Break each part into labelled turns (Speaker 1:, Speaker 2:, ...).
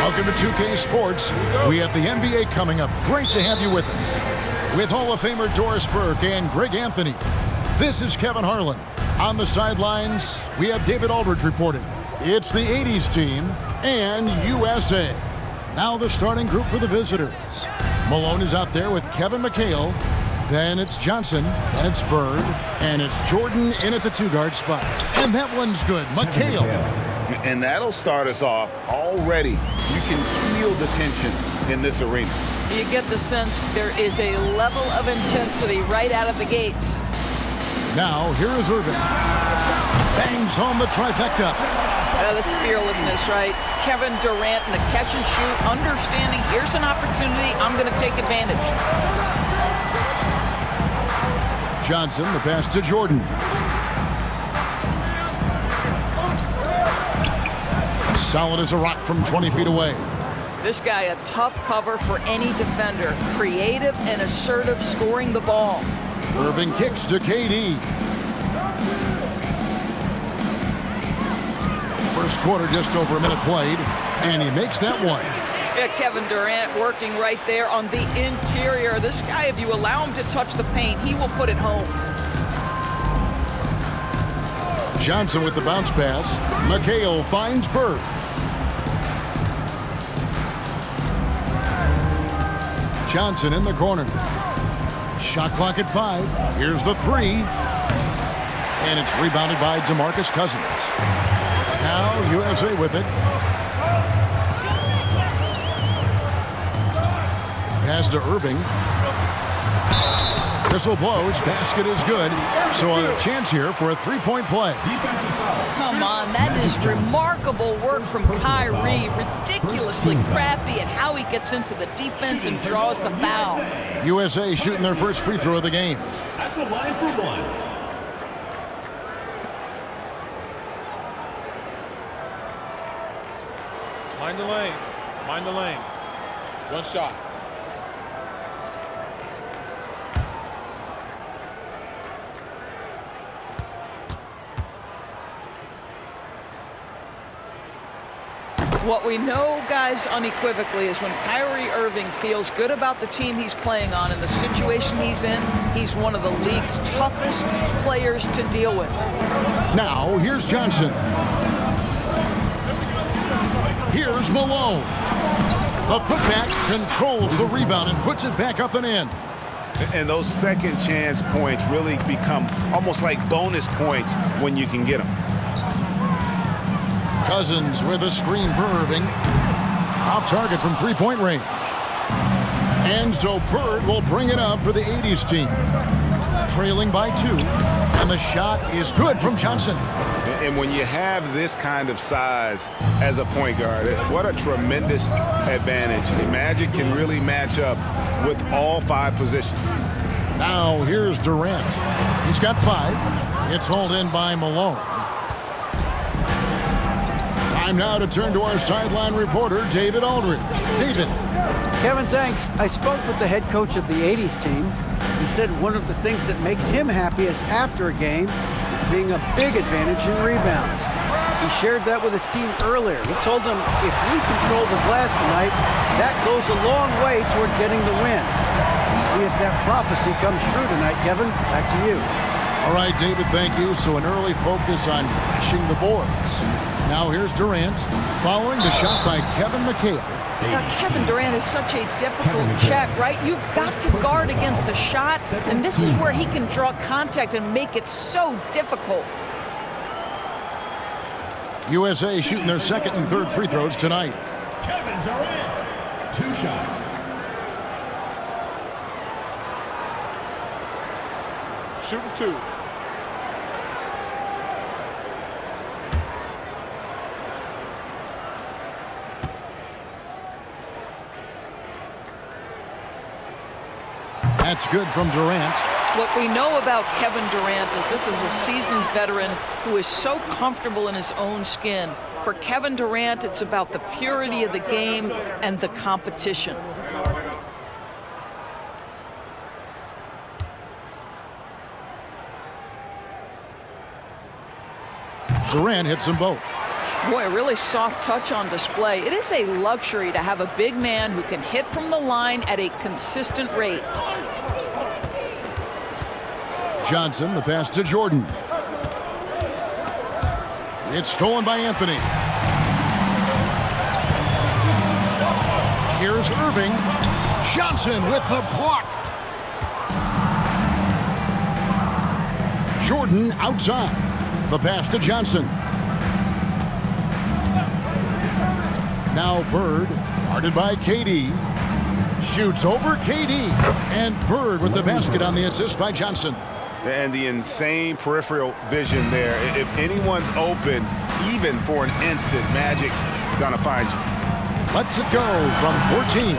Speaker 1: Welcome to 2K Sports. We have the NBA coming up. Great to have you with us. With Hall of Famer Doris Burke and Greg Anthony, this is Kevin Harlan. On the sidelines, we have David Aldridge reporting. It's the 80s team and USA. Now the starting group for the visitors. Malone is out there with Kevin McHale. Then it's Johnson, and it's Bird, and it's Jordan in at the two-guard spot. And that one's good, McHale.
Speaker 2: And that'll start us off already. You can feel the tension in this arena.
Speaker 3: You get the sense there is a level of intensity right out of the gates.
Speaker 1: Now, here is Irving. Bangs home the trifecta.
Speaker 3: This fearlessness, right? Kevin Durant in the catch and shoot, understanding here's an opportunity, I'm going to take advantage.
Speaker 1: Johnson, the pass to Jordan. Solid as a rock from 20 feet away.
Speaker 3: This guy, a tough cover for any defender. Creative and assertive scoring the ball.
Speaker 1: Irving kicks to KD. First quarter, just over a minute played, and he makes that one.
Speaker 3: Yeah, Kevin Durant working right there on the interior. This guy, if you allow him to touch the paint, he will put it home.
Speaker 1: Johnson with the bounce pass. McHale finds Bird. Johnson in the corner. Shot clock at 5. Here's the 3. And it's rebounded by DeMarcus Cousins. Now USA with it. Pass to Irving. Whistle blows. Basket is good. So a chance here for a three-point play.
Speaker 3: Come on, that is remarkable work from Kyrie. Ridiculously crafty at how he gets into the defense and draws the foul.
Speaker 1: USA shooting their first free throw of the game.
Speaker 4: At the line for one.
Speaker 5: Mind the lanes. Mind the lanes. One shot.
Speaker 3: What we know, guys, unequivocally is when Kyrie Irving feels good about the team he's playing on and the situation he's in, he's one of the league's toughest players to deal with.
Speaker 1: Now, here's Johnson. Here's Malone. The putback controls the rebound and puts it back up and in.
Speaker 2: And those second chance points really become almost like bonus points when you can get them.
Speaker 1: Cousins with a screen for Irving. Off target from three-point range. And so Bird will bring it up for the 80s team. Trailing by 2. And the shot is good from Johnson.
Speaker 2: And when you have this kind of size as a point guard, what a tremendous advantage. The Magic can really match up with all 5 positions.
Speaker 1: Now here's Durant. He's got 5. It's hauled in by Malone. Time now to turn to our sideline reporter, David Aldridge. David.
Speaker 6: Kevin, thanks. I spoke with the head coach of the 80s team. He said one of the things that makes him happiest after a game is seeing a big advantage in rebounds. He shared that with his team earlier. He told them, if we control the glass tonight, that goes a long way toward getting the win. We'll see if that prophecy comes true tonight, Kevin. Back to you.
Speaker 1: All right, David, thank you. So an early focus on crashing the boards. Now here's Durant, following the shot by Kevin McHale.
Speaker 3: Now, Kevin Durant is such a difficult check, right? You've got to guard against the shot, and this is where he can draw contact and make it so difficult.
Speaker 1: USA shooting their second and third free throws tonight.
Speaker 4: Kevin Durant. 2 shots.
Speaker 5: Shooting 2.
Speaker 1: That's good from Durant.
Speaker 3: What we know about Kevin Durant is this is a seasoned veteran who is so comfortable in his own skin. For Kevin Durant, it's about the purity of the game and the competition.
Speaker 1: Durant hits them both.
Speaker 3: Boy, a really soft touch on display. It is a luxury to have a big man who can hit from the line at a consistent rate.
Speaker 1: Johnson, the pass to Jordan. It's stolen by Anthony. Here's Irving. Johnson with the block. Jordan outside. The pass to Johnson. Now Bird, guarded by KD. Shoots over KD. And Bird with the basket on the assist by Johnson.
Speaker 2: And the insane peripheral vision there. If anyone's open, even for an instant, Magic's gonna find you.
Speaker 1: Lets it go from 14.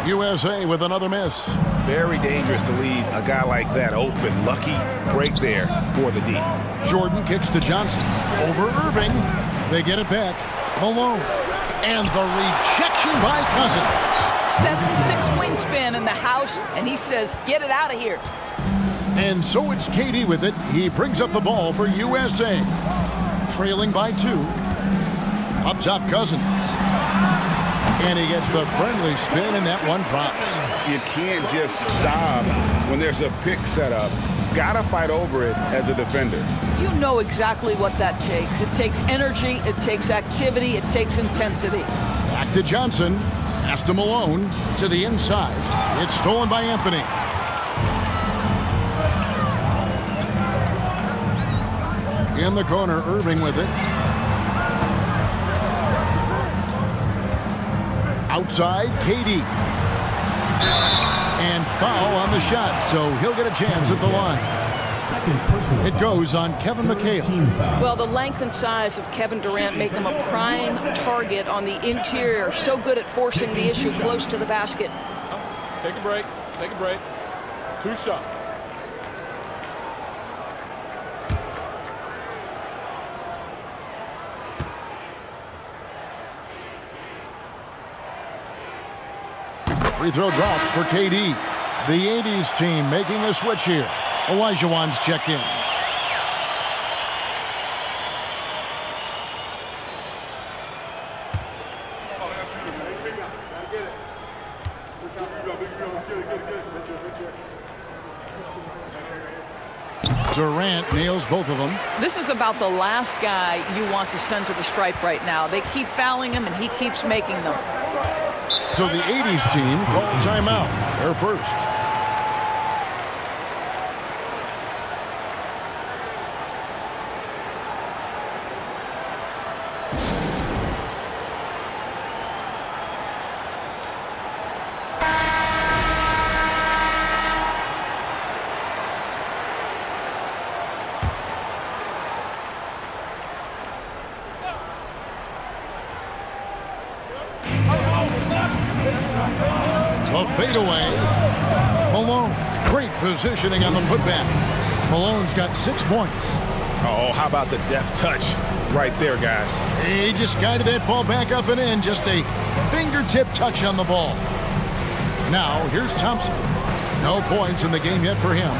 Speaker 1: USA with another miss.
Speaker 2: Very dangerous to leave a guy like that open. Lucky break there for the D.
Speaker 1: Jordan kicks to Johnson. Over Irving. They get it back. Malone. And the rejection by Cousins.
Speaker 3: 7'6" wingspan in the house, and he says, get it out of here.
Speaker 1: And so it's KD with it. He brings up the ball for USA. Trailing by 2. Up top, Cousins. And he gets the friendly spin, and that one drops.
Speaker 2: You can't just stop when there's a pick set up. Gotta fight over it as a defender.
Speaker 3: You know exactly what that takes. It takes energy, it takes activity, it takes intensity.
Speaker 1: Back to Johnson. Pass to Malone. To the inside. It's stolen by Anthony. In the corner, Irving with it. Outside, KD. And foul on the shot, so he'll get a chance at the line. It goes on Kevin McHale.
Speaker 3: Well, the length and size of Kevin Durant make him a prime target on the interior. So good at forcing the issue close to the basket.
Speaker 5: Take a break. Take a break. 2 shots.
Speaker 1: Free throw drops for KD. The 80s team making a switch here. Olajuwon's checked in. Durant nails both of them.
Speaker 3: This is about the last guy you want to send to the stripe right now. They keep fouling him, and he keeps making them.
Speaker 1: So the 80s team called timeout. They're first. The fadeaway. Malone. Great positioning on the putback. Malone's got 6 points.
Speaker 2: Oh, how about the deft touch right there, guys?
Speaker 1: He just guided that ball back up and in. Just a fingertip touch on the ball. Now, here's Thompson. No points in the game yet for him.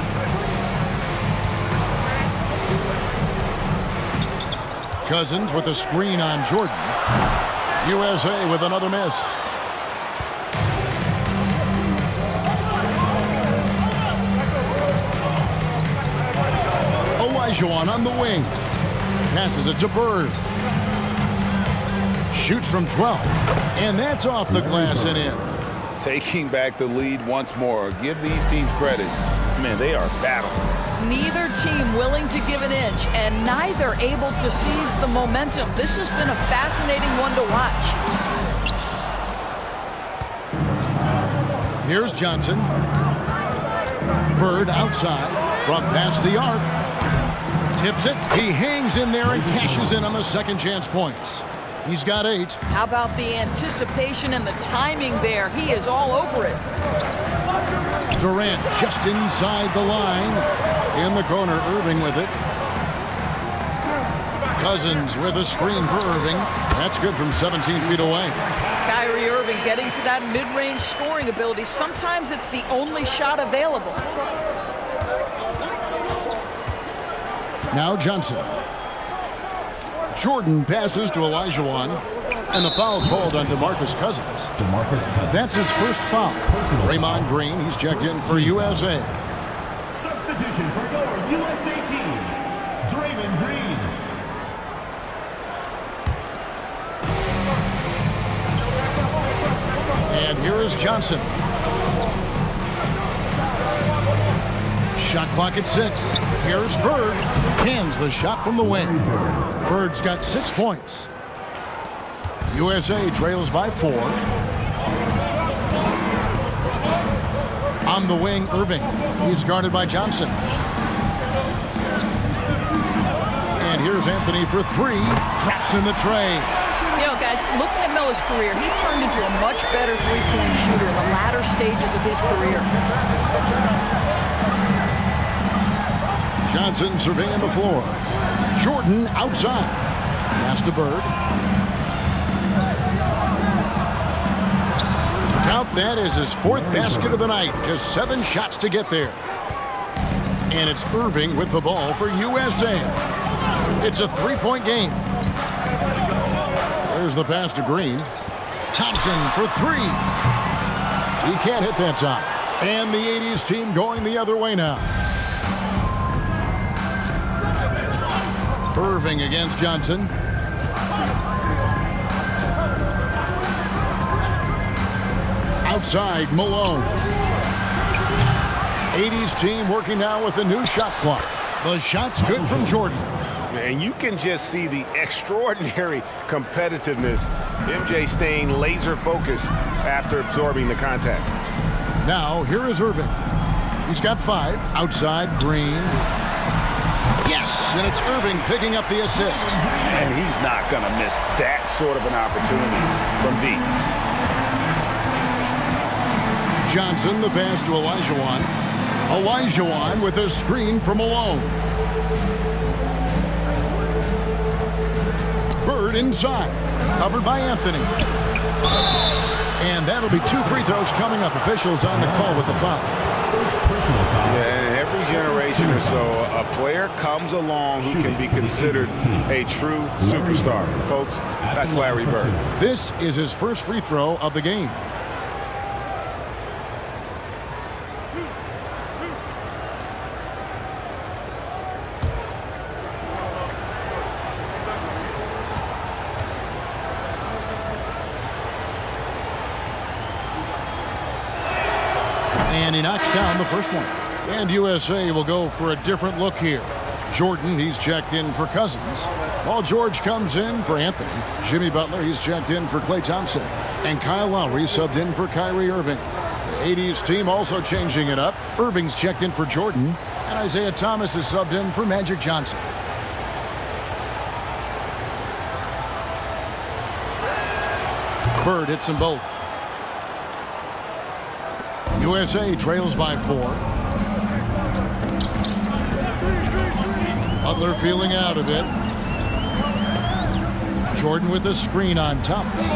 Speaker 1: Cousins with a screen on Jordan. USA with another miss. Olajuwon on the wing. Passes it to Bird. Shoots from 12. And that's off the glass and in.
Speaker 2: Taking back the lead once more. Give these teams credit. Man, they are battling.
Speaker 3: Neither team willing to give an inch, and neither able to seize the momentum. This has been a fascinating one to watch.
Speaker 1: Here's Johnson. Bird outside from past the arc. Tips it. He hangs in there and cashes in on the second chance points. He's got 8.
Speaker 3: How about the anticipation and the timing there? He is all over it.
Speaker 1: Durant just inside the line. In the corner, Irving with it. Cousins with a screen for Irving. That's good from 17 feet away.
Speaker 3: Kyrie Irving getting to that mid-range scoring ability. Sometimes it's the only shot available.
Speaker 1: Now Johnson. Jordan passes to Olajuwon, and the foul called on DeMarcus Cousins. That's his first foul. Draymond Green, he's checked in for USA.
Speaker 4: Substitution for your USA team, Draymond Green.
Speaker 1: And here is Johnson. Shot clock at 6. Here's Bird. Cans the shot from the wing. Bird's got 6 points. USA trails by 4. On the wing, Irving. He's guarded by Johnson. And here's Anthony for 3. Traps in the tray.
Speaker 3: You know, guys, looking at Melo's career, he turned into a much better three-point shooter in the latter stages of his career.
Speaker 1: Johnson surveying the floor. Jordan outside. Pass to Bird. Count that as his 4th basket of the night. Just 7 shots to get there. And it's Irving with the ball for USA. It's a 3-point game. There's the pass to Green. Thompson for 3. He can't hit that time. And the 80s team going the other way now. Irving against Johnson. Outside, Malone. 80s team working now with a new shot clock. The shot's good from Jordan.
Speaker 2: And you can just see the extraordinary competitiveness. MJ staying laser focused after absorbing the contact.
Speaker 1: Now, here is Irving. He's got 5. Outside, Green. Yes, and it's Irving picking up the assist.
Speaker 2: And he's not going to miss that sort of an opportunity from deep.
Speaker 1: Johnson, the pass to Olajuwon. Olajuwon with a screen from Malone. Bird inside, covered by Anthony. And that'll be 2 free throws coming up. Officials on the call with the foul.
Speaker 2: Yeah, every generation or so, a player comes along who can be considered a true superstar. Folks, that's Larry Bird.
Speaker 1: This is his first free throw of the game. And he knocks down the first one. And USA will go for a different look here. Jordan, he's checked in for Cousins. Paul George comes in for Anthony. Jimmy Butler, he's checked in for Klay Thompson. And Kyle Lowry subbed in for Kyrie Irving. The 80s team also changing it up. Irving's checked in for Jordan. And Isaiah Thomas is subbed in for Magic Johnson. Bird hits them both. USA trails by 4. Butler feeling out a bit. Jordan with a screen on Thomas.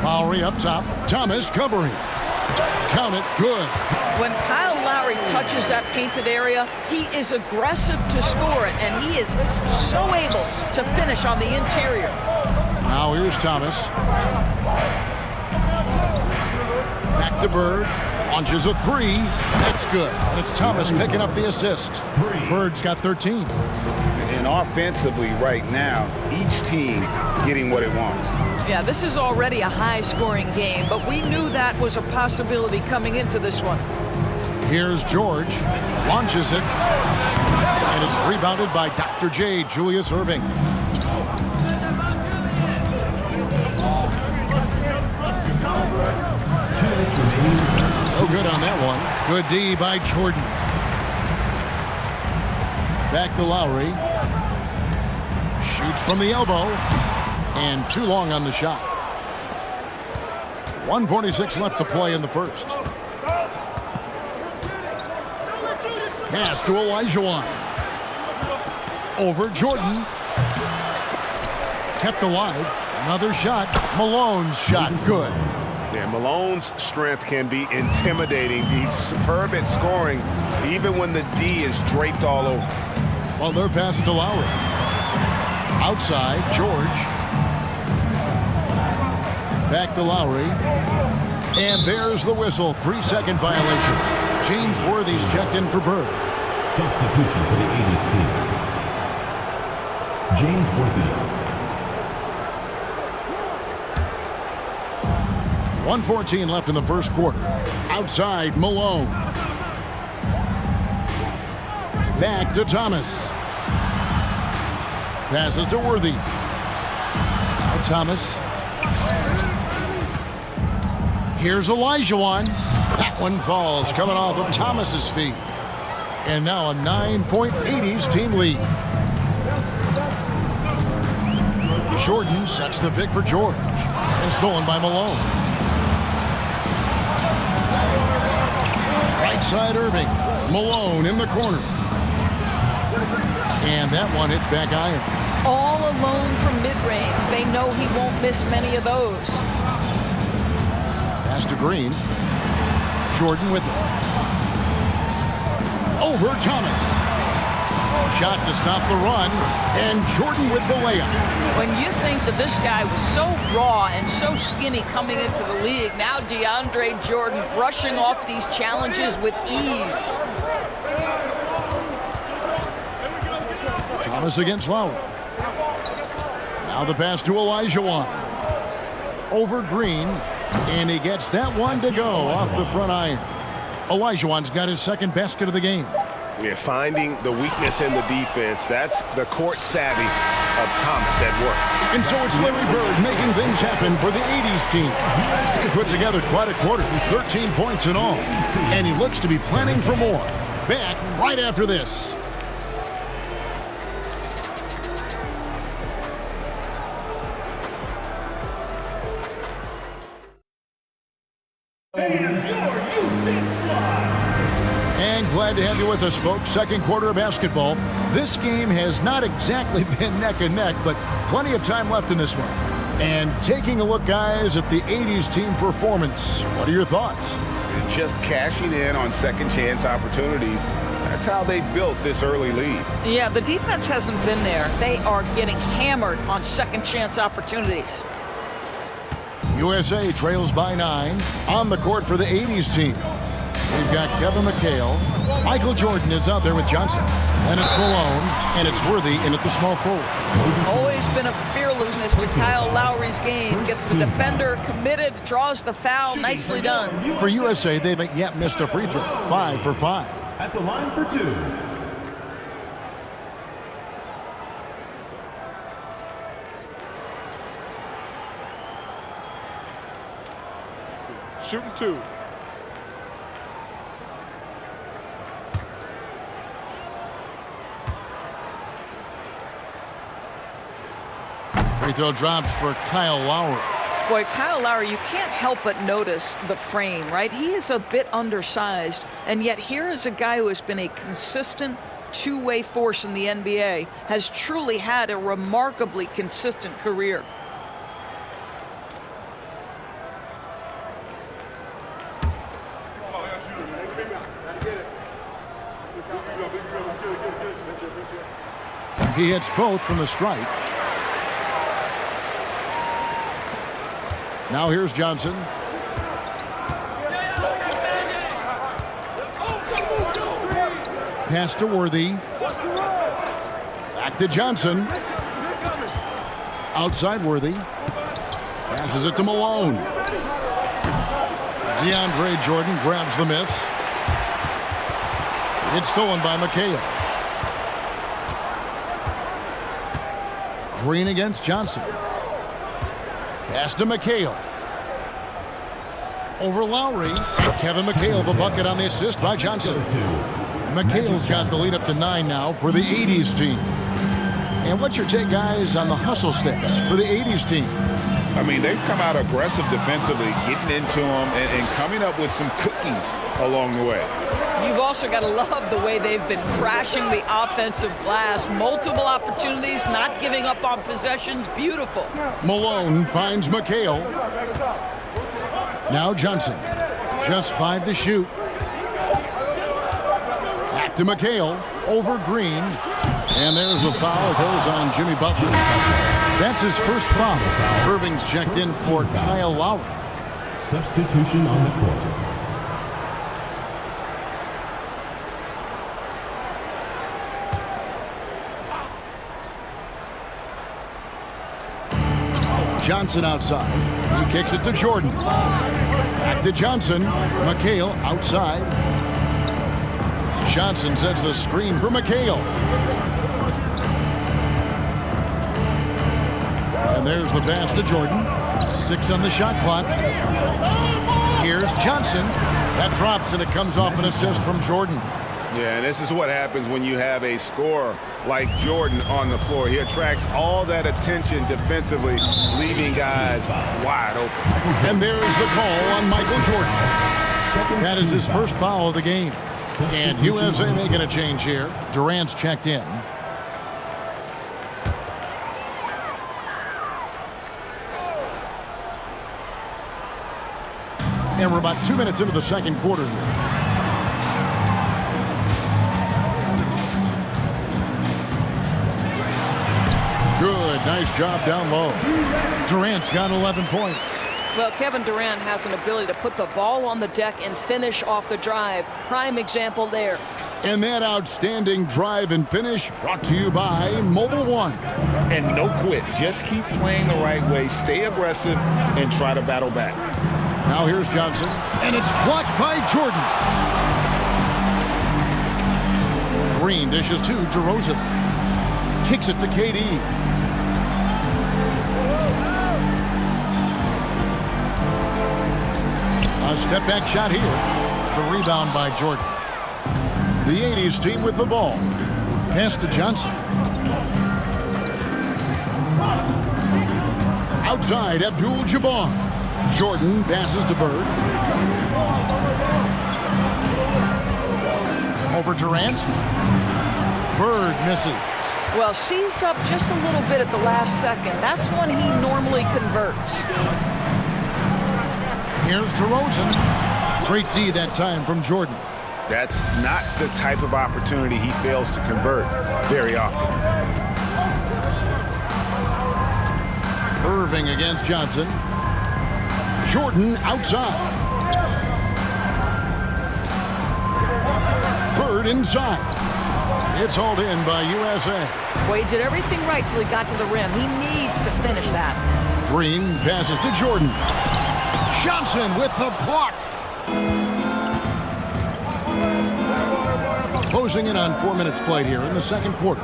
Speaker 1: Lowry up top. Thomas covering. Count it. Good.
Speaker 3: When Kyle Lowry touches that painted area, he is aggressive to score it, and he is so able to finish on the interior.
Speaker 1: Now here's Thomas. Back to Bird. Launches a 3. That's good. And it's Thomas picking up the assist. Bird's got 13.
Speaker 2: And offensively right now, each team getting what it wants.
Speaker 3: Yeah, this is already a high-scoring game, but we knew that was a possibility coming into this one.
Speaker 1: Here's George. Launches it. And it's rebounded by Dr. J, Julius Irving. Oh, good on that one. Good D by Jordan. Back to Lowry. Shoots from the elbow. And too long on the shot. 1:46 left to play in the first. Pass to Olajuwon. Over Jordan. Kept alive. Another shot. Malone's shot. Good.
Speaker 2: Yeah, Malone's strength can be intimidating. He's superb at scoring, even when the D is draped all over.
Speaker 1: Butler passes to Lowry. Outside, George. Back to Lowry. And there's the whistle. 3-second violation. James Worthy's checked in for Bird.
Speaker 4: Substitution for the 80s team. James Worthy.
Speaker 1: 1:14 left in the first quarter. Outside, Malone. Back to Thomas. Passes to Worthy. Now Thomas. Here's Olajuwon. That one falls, coming off of Thomas's feet. And now a 9-point 80s team lead. Jordan sets the pick for George. And stolen by Malone. Right side Irving. Malone in the corner. And that one hits back iron.
Speaker 3: All alone from mid-range. They know he won't miss many of those.
Speaker 1: Pass to Green. Jordan with it. Over Thomas. Shot to stop the run. And Jordan with the layup.
Speaker 3: When you think that this guy was so raw and so skinny coming into the league, now DeAndre Jordan brushing off these challenges with ease.
Speaker 1: Thomas against Lowry. Now the pass to Olajuwon. Over Green. And he gets that one to go off the front iron. Olajuwon's got his second basket of the game.
Speaker 2: We're finding the weakness in the defense. That's the court savvy of Thomas at work.
Speaker 1: And so it's Larry Bird making things happen for the 80s team. He put together quite a quarter, 13 points in all. And he looks to be planning for more. Back right after this. And glad to have you with us, folks. Second quarter of basketball. This game has not exactly been neck and neck, but plenty of time left in this one. And taking a look, guys, at the 80s team performance. What are your thoughts?
Speaker 2: Just cashing in on second chance opportunities. That's how they built this early lead.
Speaker 3: Yeah, the defense hasn't been there. They are getting hammered on second chance opportunities.
Speaker 1: USA trails by 9 on the court for the 80s team. We've got Kevin McHale. Michael Jordan is out there with Johnson. And it's Malone, and it's Worthy in at the small forward.
Speaker 3: Always been a fearlessness to Kyle Lowry's game. Gets the defender committed, draws the foul. Nicely done.
Speaker 1: For USA, they haven't yet missed a free throw. 5 for 5.
Speaker 4: At the line for 2.
Speaker 5: Shooting 2.
Speaker 1: Free throw drops for Kyle Lowry.
Speaker 3: Boy, Kyle Lowry, you can't help but notice the frame, right? He is a bit undersized, and yet here is a guy who has been a consistent two-way force in the NBA, has truly had a remarkably consistent career.
Speaker 1: He hits both from the stripe. Now here's Johnson. Pass to Worthy. Back to Johnson. Outside Worthy. Passes it to Malone. DeAndre Jordan grabs the miss. It's stolen by McHale. Green against Johnson. Pass to McHale. Over Lowry. And Kevin McHale, the bucket on the assist by Johnson. McHale's got the lead up to 9 now for the 80s team. And what's your take, guys, on the hustle stats for the 80s team?
Speaker 2: I mean, they've come out aggressive defensively, getting into them and coming up with some cookies along the way.
Speaker 3: You've also got to love the way they've been crashing the offensive glass. Multiple opportunities, not giving up on possessions. Beautiful.
Speaker 1: Malone finds McHale. Now Johnson. Just 5 to shoot. Back to McHale. Over Green. And there's a foul. It goes on Jimmy Butler. That's his first foul. Irving's checked in for Kyle Lowry.
Speaker 4: Substitution on the court.
Speaker 1: Johnson outside. He kicks it to Jordan. Back to Johnson. McHale outside. Johnson sets the screen for McHale. And there's the pass to Jordan. 6 on the shot clock. Here's Johnson. That drops, and it comes off an assist from Jordan.
Speaker 2: Yeah, and this is what happens when you have a scorer like Jordan on the floor. He attracts all that attention defensively, leaving guys wide open.
Speaker 1: And there's the call on Michael Jordan. That is his first foul of the game. And USA making a change here. Durant's checked in. And we're about 2 minutes into the second quarter here. Good, nice job down low. Durant's got 11 points.
Speaker 3: Well, Kevin Durant has an ability to put the ball on the deck and finish off the drive. Prime example there.
Speaker 1: And that outstanding drive and finish brought to you by Mobile One.
Speaker 2: And no quit. Just keep playing the right way, stay aggressive, and try to battle back.
Speaker 1: Now here's Johnson, and it's blocked by Jordan. Green dishes to DeRozan. Kicks it to KD. A step-back shot here. The rebound by Jordan. The 80s team with the ball. Pass to Johnson. Outside, Abdul-Jabbar. Jordan passes to Bird. Over Durant. Bird misses.
Speaker 3: Well, seized up just a little bit at the last second. That's when he normally converts.
Speaker 1: Here's DeRozan. Great D that time from Jordan.
Speaker 2: That's not the type of opportunity he fails to convert very often.
Speaker 1: Irving against Johnson. Jordan outside. Bird inside. It's hauled in by USA.
Speaker 3: Well, he did everything right till he got to the rim. He needs to finish that.
Speaker 1: Green passes to Jordan. Johnson with the block. Closing in on 4 minutes played here in the second quarter.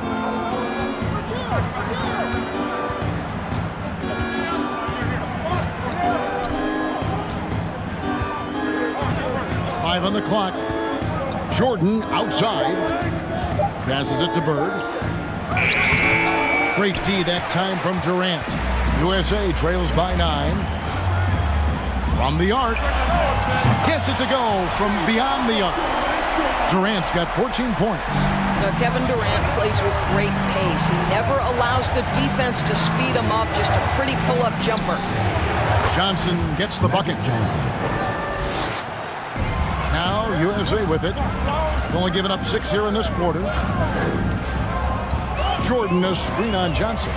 Speaker 1: On the clock. Jordan outside. Passes it to Bird. Great D that time from Durant. USA trails by 9. From the arc. Gets it to go from beyond the arc. Durant's got 14 points.
Speaker 3: Now, Kevin Durant plays with great pace. He never allows the defense to speed him up. Just a pretty pull-up jumper.
Speaker 1: Johnson gets the bucket. Now USA with it. Only given up 6 here in this quarter. Jordan a screen on Johnson.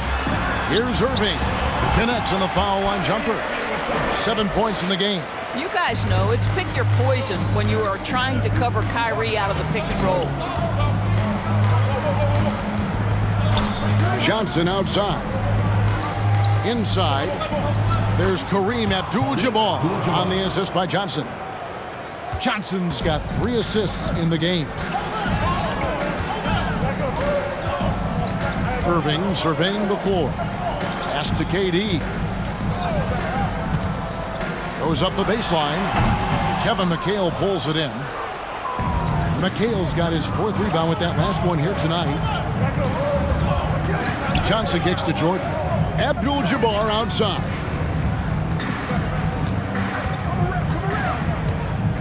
Speaker 1: Here's Irving. Connects on the foul line jumper. 7 points in the game.
Speaker 3: You guys know it's pick your poison when you are trying to cover Kyrie out of the pick and roll.
Speaker 1: Johnson outside. Inside. There's Kareem Abdul-Jabbar on the assist by Johnson. Johnson's got 3 assists in the game. Irving surveying the floor. Pass to KD. Goes up the baseline. Kevin McHale pulls it in. McHale's got his 4th rebound with that last one here tonight. Johnson kicks to Jordan. Abdul-Jabbar outside.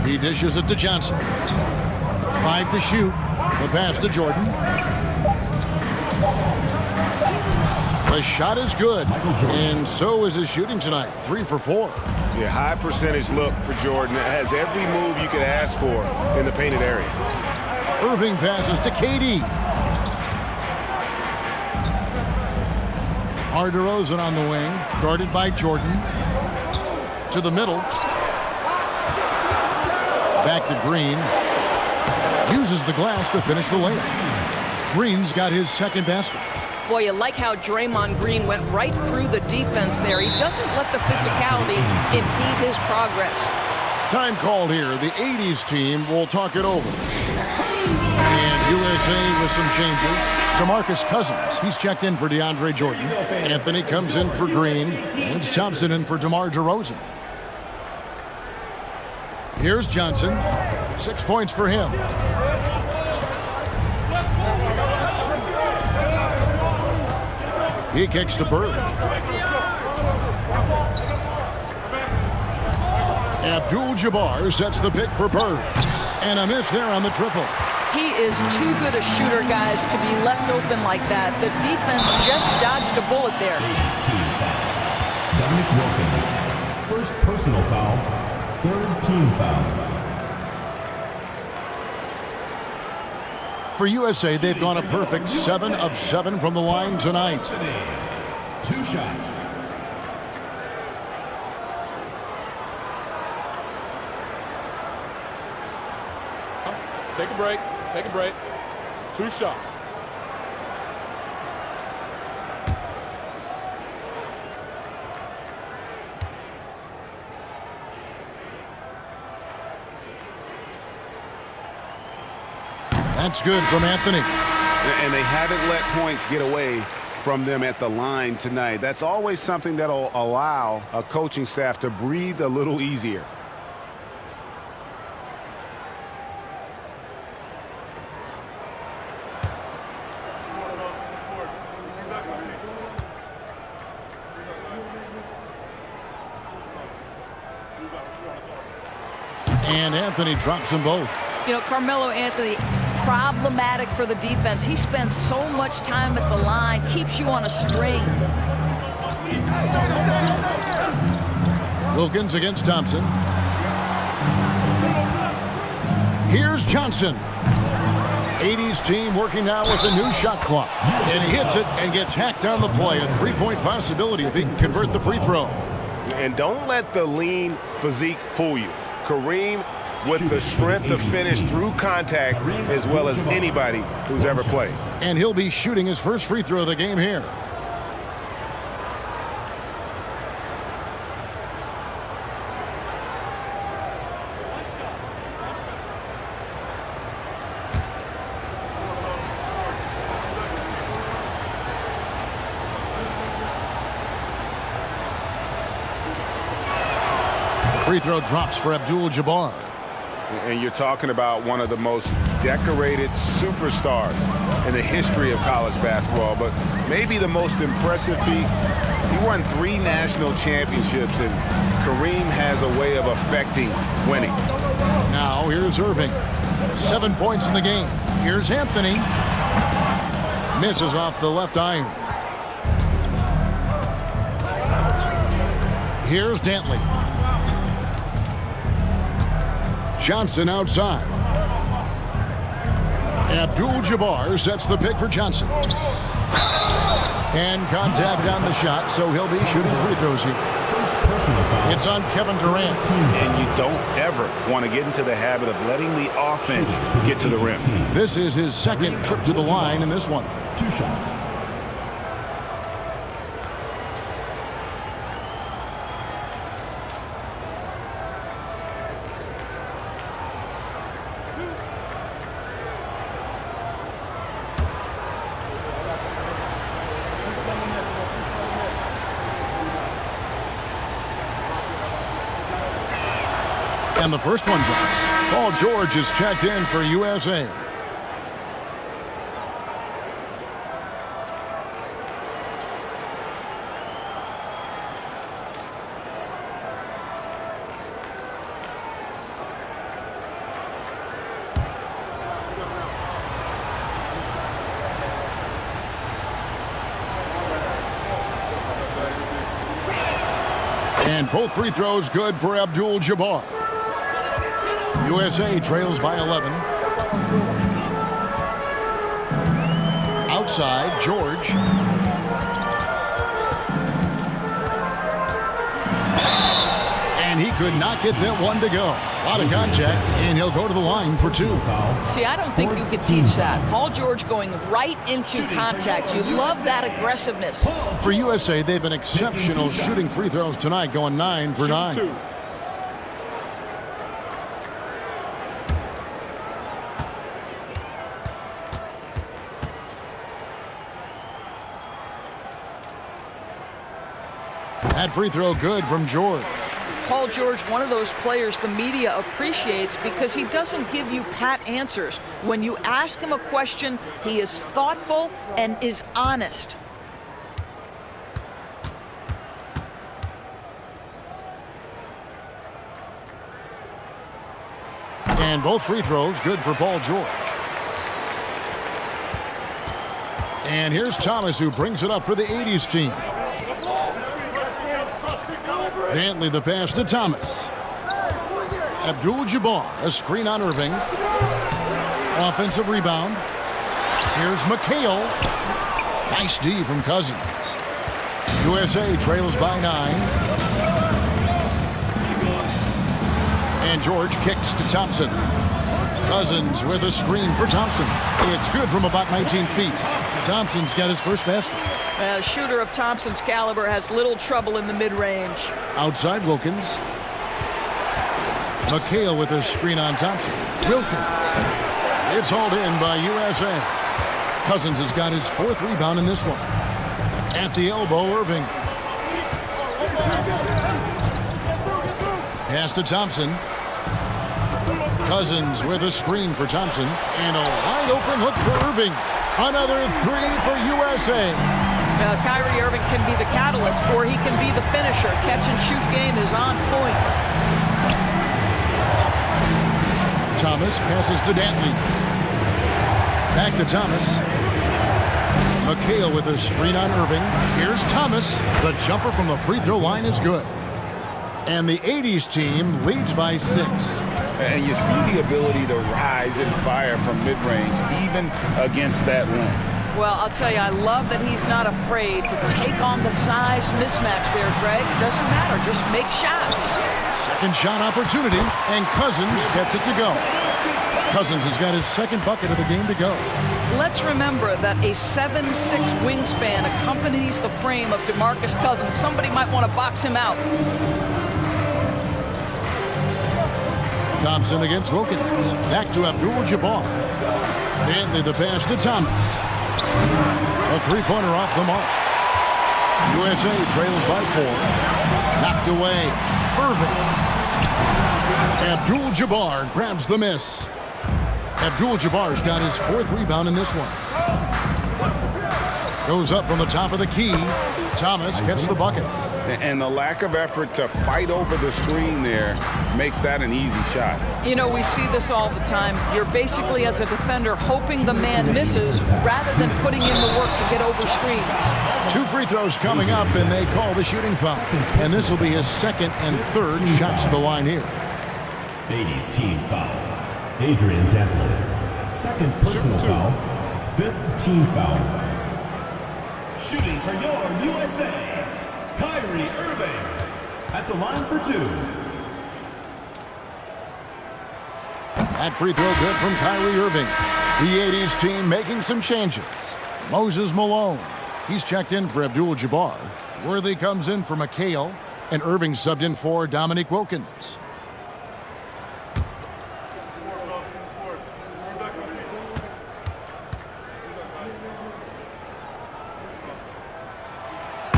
Speaker 1: He dishes it to Johnson. 5 to shoot. The pass to Jordan. The shot is good, and so is his shooting tonight. 3 for 4.
Speaker 2: Yeah, high percentage look for Jordan. It has every move you could ask for in the painted area.
Speaker 1: Irving passes to KD. DeMar DeRozan on the wing, guarded by Jordan. To the middle. Back to Green. Uses the glass to finish the layup. Green's got his second basket.
Speaker 3: Boy, you like how Draymond Green went right through the defense there. He doesn't let the physicality impede his progress.
Speaker 1: Time called here. The 80s team will talk it over. And USA with some changes. DeMarcus Cousins, he's checked in for DeAndre Jordan. Anthony comes in for Green. And Thompson in for DeMar DeRozan. Here's Johnson. 6 points for him. He kicks to Bird. Abdul-Jabbar sets the pick for Bird. And a miss there on the triple.
Speaker 3: He is too good a shooter, guys, to be left open like that. The defense just dodged a bullet there.
Speaker 4: Dominic Wilkins, first personal foul, third team foul.
Speaker 1: For USA, they've gone a perfect 7 of 7 from the line tonight.
Speaker 4: 2 shots.
Speaker 5: Take a break. Take a break. 2 shots.
Speaker 1: That's good from Anthony.
Speaker 2: And they haven't let points get away from them at the line tonight. That's always something that'll allow a coaching staff to breathe a little easier.
Speaker 1: And Anthony drops them both.
Speaker 3: You know, Carmelo Anthony, problematic for the defense. He spends so much time at the line, keeps you on a string.
Speaker 1: Wilkins against Thompson. Here's Johnson. 80s team working now with the new shot clock. And he hits it and gets hacked on the play. A 3-point possibility if he can convert the free throw.
Speaker 2: And don't let the lean physique fool you. Kareem with the strength to finish through contact as well as anybody who's ever played.
Speaker 1: And he'll be shooting his first free throw of the game here. Free throw drops for Abdul-Jabbar.
Speaker 2: And you're talking about one of the most decorated superstars in the history of college basketball, but maybe the most impressive feat. He won 3 national championships, and Kareem has a way of affecting winning.
Speaker 1: Now here's Irving. 7 points in the game. Here's Anthony. Misses off the left iron. Here's Dantley. Johnson outside. Abdul-Jabbar sets the pick for Johnson. And contact on the shot, so he'll be shooting free throws here. It's on Kevin Durant.
Speaker 2: And you don't ever want to get into the habit of letting the offense get to the rim.
Speaker 1: This is his second trip to the line in this one.
Speaker 4: 2 shots.
Speaker 1: And the first one drops. Paul George is checked in for USA. And both free throws good for Abdul-Jabbar. USA trails by 11. Outside, George. could not get that one to go. A lot of contact, and he'll go to the line for 2.
Speaker 3: See, I don't think you could teach that. Paul George going right into contact. You love that aggressiveness.
Speaker 1: For USA, they've been exceptional shooting free throws tonight, going 9 for 9.
Speaker 5: 2.
Speaker 1: That free throw good from George.
Speaker 3: Paul George, one of those players the media appreciates because he doesn't give you pat answers. When you ask him a question, he is thoughtful and is honest.
Speaker 1: And both free throws good for Paul George. And here's Thomas, who brings it up for the 80s team. Dantley the pass to Thomas. Abdul-Jabbar, a screen on Irving. Offensive rebound. Here's McHale. Nice D from Cousins. USA trails by 9. And George kicks to Thompson. Cousins with a screen for Thompson. It's good from about 19 feet. Thompson's got his first basket.
Speaker 3: A shooter of Thompson's caliber has little trouble in the mid-range.
Speaker 1: Outside Wilkins. McHale with a screen on Thompson. Wilkins. It's hauled in by USA. Cousins has got his 4th rebound in this one. At the elbow, Irving. Pass to Thompson. Cousins with a screen for Thompson. And a wide open look for Irving. Another 3 for USA.
Speaker 3: Kyrie Irving can be the catalyst, or he can be the finisher. Catch and shoot game is on point.
Speaker 1: Thomas passes to Dantley. Back to Thomas. McHale with a screen on Irving. Here's Thomas. The jumper from the free throw line is good. And the 80s team leads by 6.
Speaker 2: And you see the ability to rise and fire from mid-range, even against that length.
Speaker 3: Well, I'll tell you, I love that he's not afraid to take on the size mismatch there, Greg. It doesn't matter. Just make shots.
Speaker 1: Second shot opportunity, and Cousins gets it to go. Cousins has got his 2nd bucket of the game to go.
Speaker 3: Let's remember that a 7'6" wingspan accompanies the frame of DeMarcus Cousins. Somebody might want to box him out.
Speaker 1: Thompson against Wilkins. Back to Abdul-Jabbar. Dantley the pass to Thomas. A 3-pointer off the mark. USA trails by 4. Knocked away. Irving. Abdul-Jabbar grabs the miss. Abdul-Jabbar's got his 4th rebound in this one. Goes up from the top of the key. Thomas gets the bucket.
Speaker 2: And the lack of effort to fight over the screen there makes that an easy shot.
Speaker 3: You know, we see this all the time. You're basically, as a defender, hoping the man misses rather than putting in the work to get over screens.
Speaker 1: 2 free throws coming up, and they call the shooting foul. And this will be his 2nd and 3rd shots to the line here.
Speaker 4: 80s team foul. Adrian Dantley. 2nd personal foul. 5th team foul. Shooting for your USA, Kyrie Irving. At the line for 2.
Speaker 1: That free throw good from Kyrie Irving. The 80s team making some changes. Moses Malone. He's checked in for Abdul-Jabbar. Worthy comes in for McHale. And Irving subbed in for Dominique Wilkins.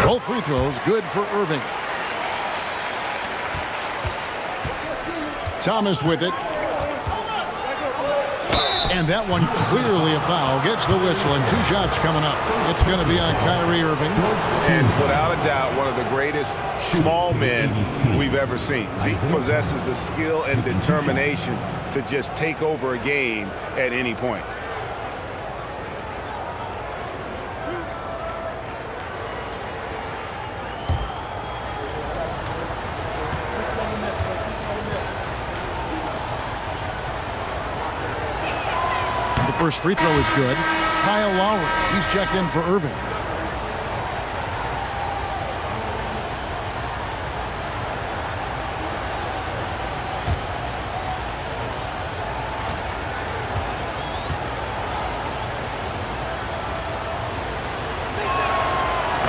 Speaker 1: Both free throws good for Irving. Thomas with it. And that one clearly a foul. Gets the whistle, and 2 shots coming up. It's going to be on Kyrie Irving.
Speaker 2: And without a doubt, one of the greatest small men we've ever seen. He possesses the skill and determination to just take over a game at any point.
Speaker 1: First free throw is good. Kyle Lowry, he's checked in for Irving.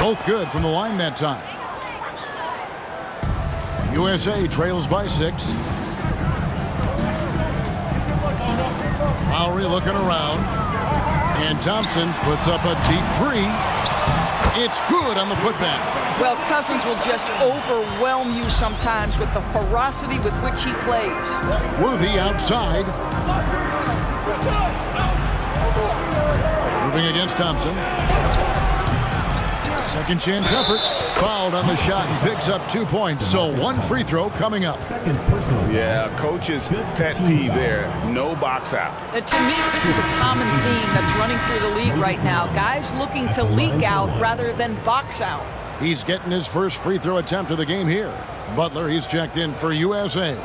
Speaker 1: Both good from the line that time. USA trails by 6. Lowry looking around. And Thompson puts up a deep three. It's good on the putback.
Speaker 3: Well, Cousins will just overwhelm you sometimes with the ferocity with which he plays.
Speaker 1: Worthy outside. Moving against Thompson. Second chance effort. Fouled on the shot and picks up 2 points. So 1 free throw coming up.
Speaker 4: Second personal.
Speaker 2: Yeah, coach's pet peeve there. No box out.
Speaker 3: To me, this is a common theme that's running through the league right now. Guys looking to leak out rather than box out.
Speaker 1: He's getting his first free throw attempt of the game here. Butler, he's checked in for USA.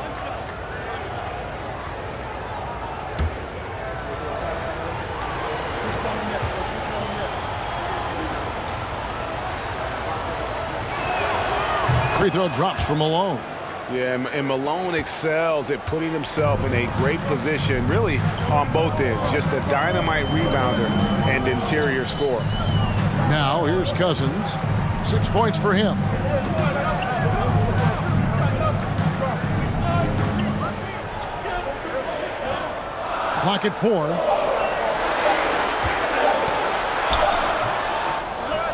Speaker 1: Free throw drops for Malone.
Speaker 2: Yeah, and Malone excels at putting himself in a great position, really on both ends. Just a dynamite rebounder and interior scorer.
Speaker 1: Now here's Cousins. 6 points for him. Clock at 4.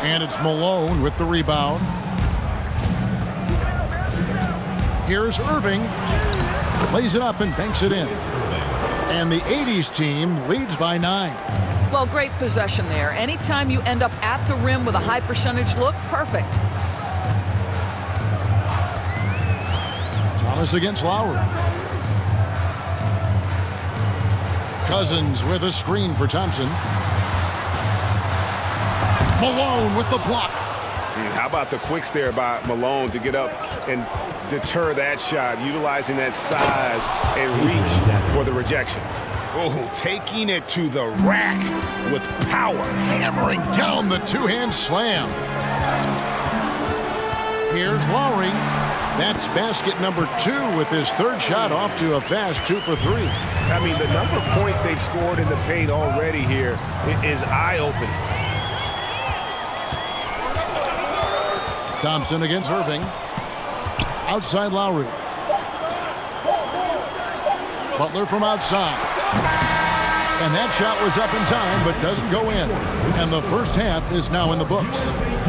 Speaker 1: And it's Malone with the rebound. Here's Irving. Plays it up and banks it in. And the 80s team leads by 9.
Speaker 3: Well, great possession there. Anytime you end up at the rim with a high percentage look, perfect.
Speaker 1: Thomas against Lowry. Cousins with a screen for Thompson. Malone with the block.
Speaker 2: How about the quicks there by Malone to get up and deter that shot, utilizing that size and reach for the rejection. Oh, taking it to the rack with power.
Speaker 1: Hammering down the two-hand slam. Here's Lowry. That's basket number 2 with his third shot off to a fast 2 for 3.
Speaker 2: I mean, the number of points they've scored in the paint already here is eye-opening.
Speaker 1: Thompson against Irving. Outside Lowry. Butler from outside. And that shot was up in time, but doesn't go in. And the first half is now in the books.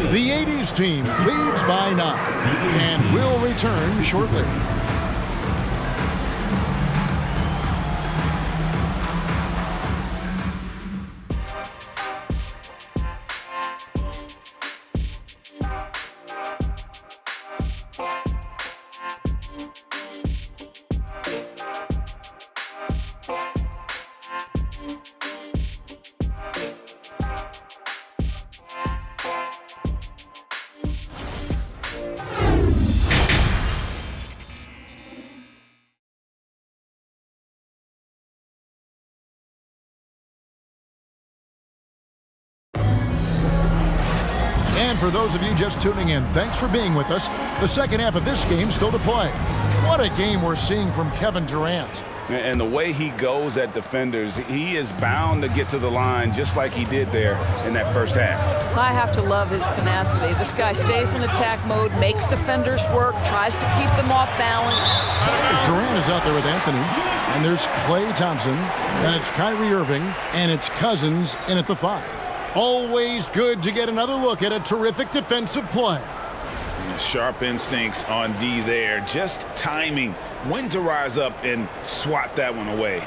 Speaker 1: The 80s team leads by 9 and will return shortly. And for those of you just tuning in, thanks for being with us. The second half of this game still to play. What a game we're seeing from Kevin Durant.
Speaker 2: And the way he goes at defenders, he is bound to get to the line just like he did there in that first half.
Speaker 3: I have to love his tenacity. This guy stays in attack mode, makes defenders work, tries to keep them off balance.
Speaker 1: Durant is out there with Anthony, and there's Klay Thompson, and it's Kyrie Irving, and it's Cousins in at the 5. Always good to get another look at a terrific defensive play.
Speaker 2: Sharp instincts on D there. Just timing when to rise up and swat that one away.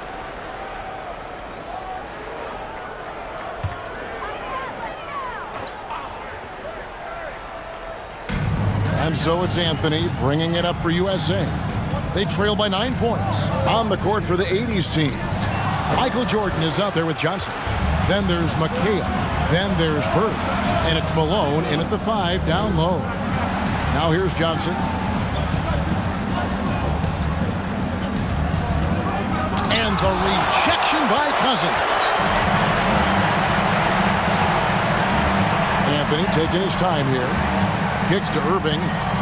Speaker 1: And so it's Anthony bringing it up for USA. They trail by 9 points. On the court for the 80s team. Michael Jordan is out there with Johnson. Then there's McHale. Then there's Bird. And it's Malone in at the 5 down low. Now here's Johnson. And the rejection by Cousins. Anthony taking his time here. Kicks to Irving.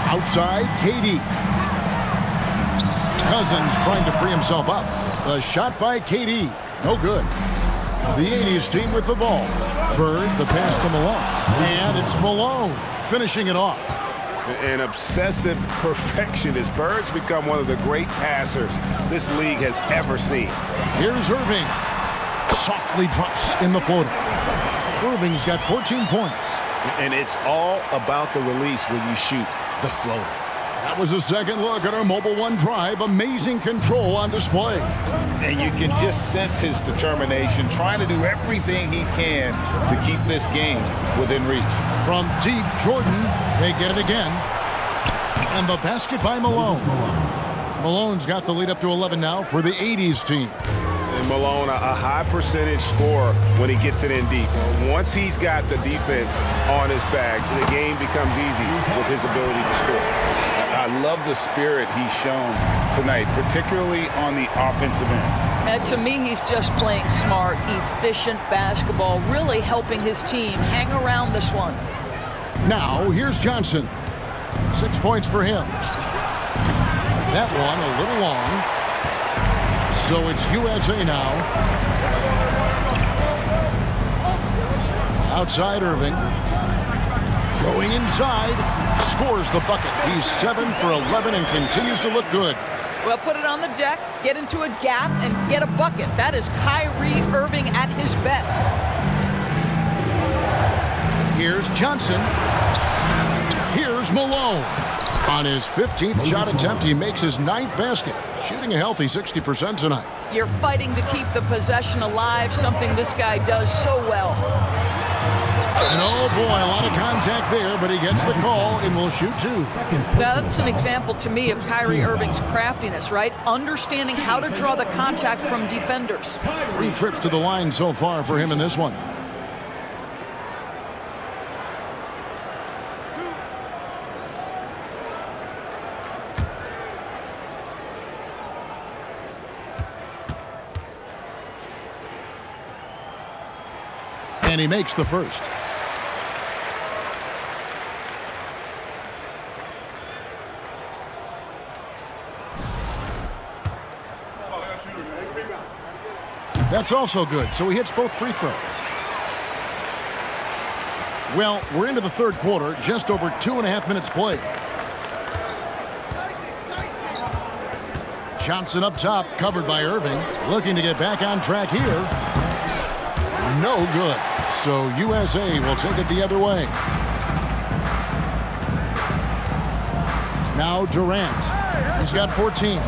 Speaker 1: Outside, KD. Cousins trying to free himself up. The shot by KD. No good. The 80s team with the ball. Bird, the pass to Malone. And it's Malone finishing it off.
Speaker 2: An obsessive perfectionist. Bird's become one of the great passers this league has ever seen.
Speaker 1: Here's Irving. Softly drops in the floater. Irving's got 14 points.
Speaker 2: And it's all about the release when you shoot the floater.
Speaker 1: That was a second look at our Mobile One drive. Amazing control on display.
Speaker 2: And you can just sense his determination, trying to do everything he can to keep this game within reach.
Speaker 1: From deep, Jordan, they get it again. And the basket by Malone. Malone's got the lead up to 11 now for the 80s team.
Speaker 2: And Malone, a high percentage scorer when he gets it in deep. Once he's got the defense on his back, the game becomes easy with his ability to score. I love the spirit he's shown tonight, particularly on the offensive end.
Speaker 3: And to me, he's just playing smart, efficient basketball, really helping his team hang around this one.
Speaker 1: Now, here's Johnson. 6 points for him. That one a little long. So it's USA now. Outside Irving. Going inside. Scores the bucket. He's 7 for 11 and continues to look good.
Speaker 3: Well, put it on the deck, get into a gap, and get a bucket. That is Kyrie Irving at his best.
Speaker 1: Here's Johnson. Here's Malone. On his 15th shot attempt, he makes his 9th basket, shooting a healthy 60% tonight.
Speaker 3: You're fighting to keep the possession alive, something this guy does so well.
Speaker 1: And oh boy, a lot of contact there, but he gets the call and will shoot 2.
Speaker 3: Now, that's an example to me of Kyrie Irving's craftiness, right? Understanding how to draw the contact from defenders.
Speaker 1: 3 trips to the line so far for him in this one. And he makes the first. That's also good, so he hits both free throws. Well, we're into the third quarter, just over 2.5 minutes played. Johnson up top, covered by Irving, looking to get back on track here. No good. So USA will take it the other way. Now Durant. He's got 14.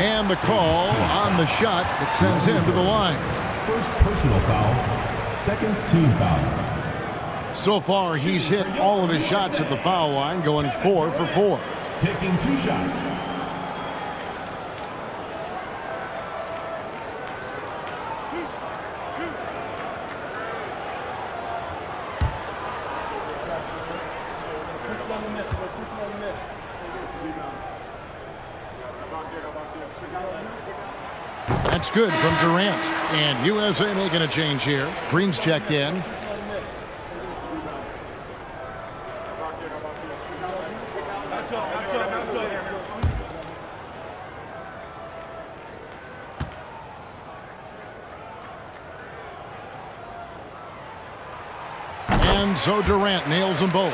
Speaker 1: And the call on the shot that sends him to the line.
Speaker 4: First personal foul, second team foul.
Speaker 1: So far, he's hit all of his shots at the foul line, going 4 for 4.
Speaker 4: Taking 2 shots.
Speaker 1: That's good from Durant. And USA making a change here. Green's checked in. And so Durant nails them both.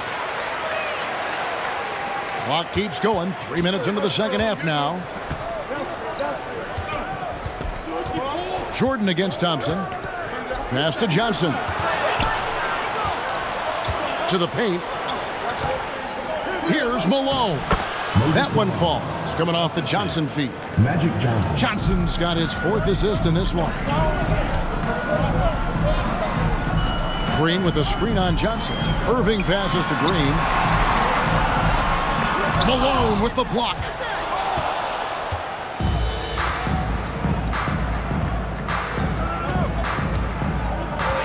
Speaker 1: Clock keeps going. 3 minutes into the second half now. Jordan against Thompson. Pass to Johnson. To the paint. Here's Malone. That one falls. Coming off the Johnson feet.
Speaker 4: Magic Johnson.
Speaker 1: Johnson's got his 4th assist in this one. Green with a screen on Johnson. Irving passes to Green. Malone with the block.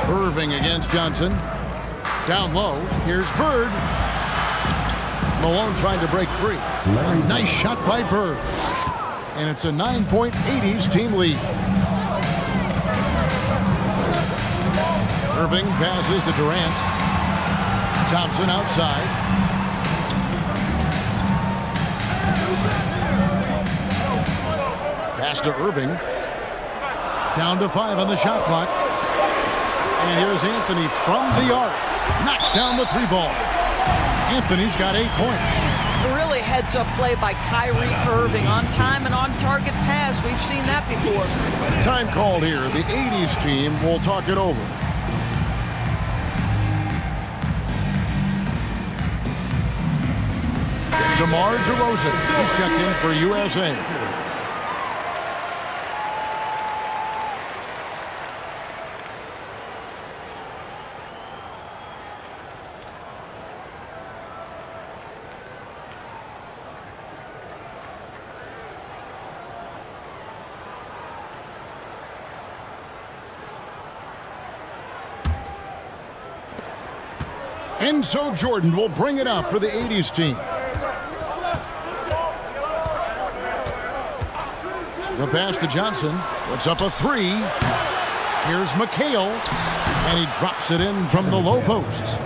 Speaker 1: Irving against Johnson. Down low. Here's Bird. Malone trying to break free. A nice shot by Bird. And it's a 9-point 80s team lead. Irving passes to Durant. Thompson outside. Pass to Irving. Down to 5 on the shot clock. And here's Anthony from the arc. Knocks down the 3-ball. Anthony's got 8 points.
Speaker 3: Really heads-up play by Kyrie Irving. On time and on target pass. We've seen that before.
Speaker 1: Time called here. The 80s team will talk it over. DeMar DeRozan. He's checked in for USA. And so Jordan will bring it up for the 80s team. The pass to Johnson. Puts up a 3. Here's McHale. And he drops it in from the low post.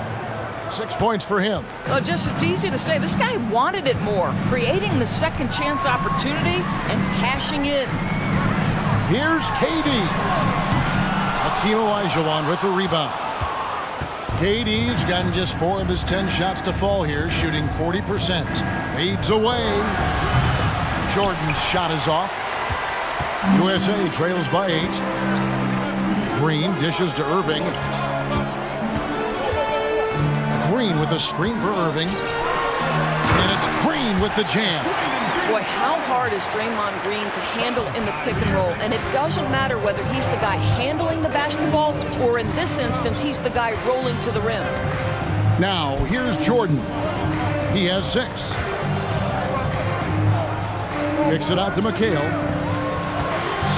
Speaker 1: 6 points for him.
Speaker 3: Well, it's easy to say. This guy wanted it more. Creating the second chance opportunity and cashing in.
Speaker 1: Here's KD. Hakeem Olajuwon with the rebound. KD's gotten just 4 of his 10 shots to fall here, shooting 40%. Fades away. Jordan's shot is off. USA trails by 8. Green dishes to Irving. Green with a screen for Irving. And it's Green with the jam.
Speaker 3: Boy, how hard is Draymond Green to handle in the pick and roll? And it doesn't matter whether he's the guy handling the basketball or in this instance, he's the guy rolling to the rim.
Speaker 1: Now, here's Jordan. He has 6. Kicks it out to McHale.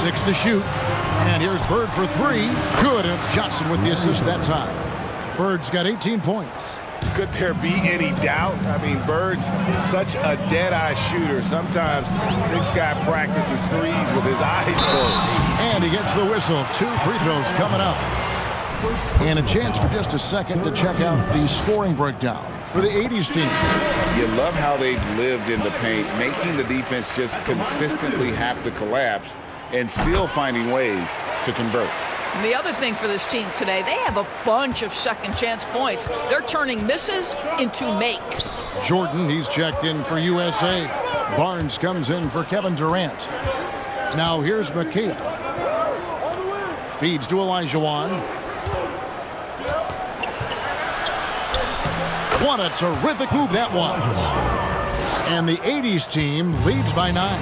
Speaker 1: 6 to shoot. And here's Bird for 3. Good, and it's Johnson with the assist that time. Bird's got 18 points.
Speaker 2: Could there be any doubt? I mean, Bird's such a dead-eye shooter. Sometimes this guy practices threes with his eyes closed.
Speaker 1: And he gets the whistle. 2 free throws coming up. And a chance for just a second to check out the scoring breakdown for the 80s team.
Speaker 2: You love how they've lived in the paint, making the defense just consistently have to collapse and still finding ways to convert.
Speaker 3: And the other thing for this team today, they have a bunch of second chance points. They're turning misses into makes.
Speaker 1: Jordan, he's checked in for USA. Barnes comes in for Kevin Durant. Now here's McHale. Feeds to Olajuwon. What a terrific move that was. And the 80s team leads by 9.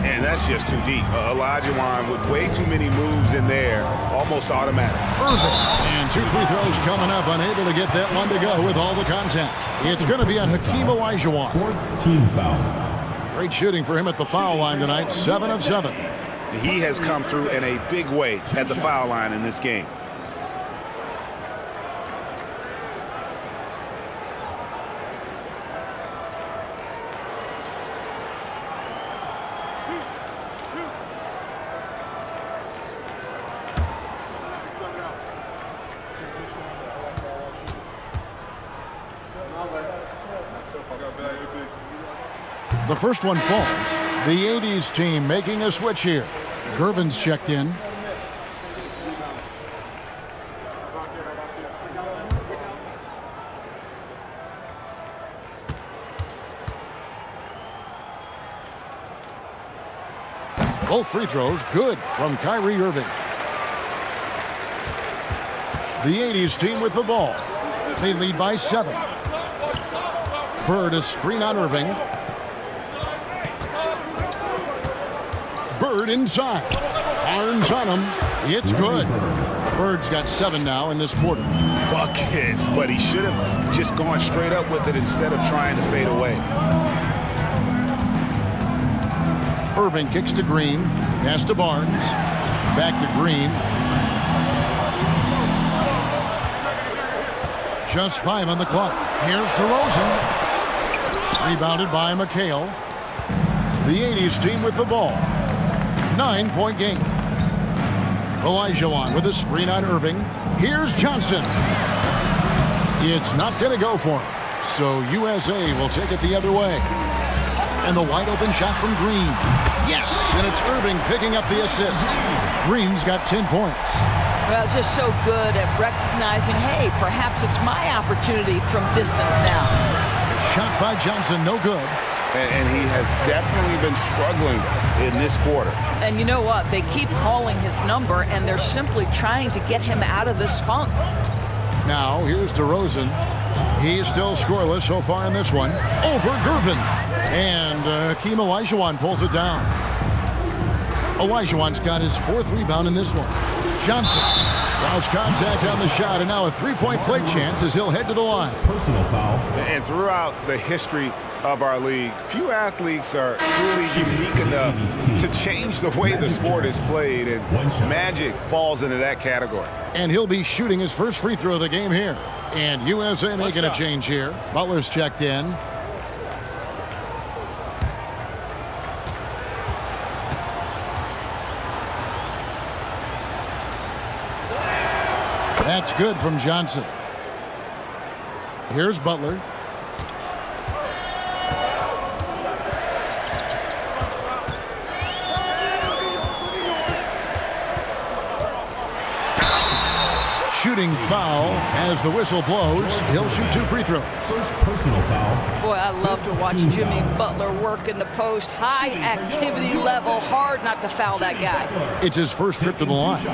Speaker 2: And that's just too deep. Olajuwon with way too many moves in there, almost automatic.
Speaker 1: Irving. And 2 free throws coming up, unable to get that one to go with all the contact. It's going to be on Hakeem Olajuwon.
Speaker 4: 4th team foul.
Speaker 1: Great shooting for him at the foul line tonight, 7 of 7.
Speaker 2: He has come through in a big way at the foul line in this game.
Speaker 1: The first one falls. The 80s team making a switch here. Gervin's checked in. Both free throws good from Kyrie Irving. The 80s team with the ball. They lead by 7. Bird a screen on Irving. Bird inside. Barnes on him. It's good. Bird's got 7 now in this quarter.
Speaker 2: Buckets, but he should have just gone straight up with it instead of trying to fade away.
Speaker 1: Irving kicks to Green. Pass to Barnes. Back to Green. Just 5 on the clock. Here's DeRozan. Rebounded by McHale. The 80s team with the ball. 9-point game. Olajuwon with a screen on Irving. Here's Johnson. It's not going to go for him. So USA will take it the other way. And the wide open shot from Green. Yes, and it's Irving picking up the assist. Green's got 10 points.
Speaker 3: Well, just so good at recognizing, hey, perhaps it's my opportunity from distance now.
Speaker 1: Shot by Johnson, no good.
Speaker 2: And he has definitely been struggling in this quarter.
Speaker 3: And you know what? They keep calling his number, and they're simply trying to get him out of this funk.
Speaker 1: Now, here's DeRozan. He's still scoreless so far in this one. Over Gervin. And Hakeem Olajuwon pulls it down. Olajuwon's got his 4th rebound in this one. Johnson draws contact on the shot, and now a three-point play chance as he'll head to the line.
Speaker 4: Personal foul.
Speaker 2: And throughout the history of our league, few athletes are truly unique enough to change the way the sport is played, and Magic falls into that category.
Speaker 1: And he'll be shooting his first free throw of the game here. And USA making a change here. Butler's checked in. That's good from Johnson. Here's Butler. Shooting foul as the whistle blows. He'll shoot 2 free throws.
Speaker 4: First personal foul.
Speaker 3: Boy, I love to watch Jimmy Butler work in the post. High activity level. Hard not to foul that guy.
Speaker 1: It's his first trip to the line.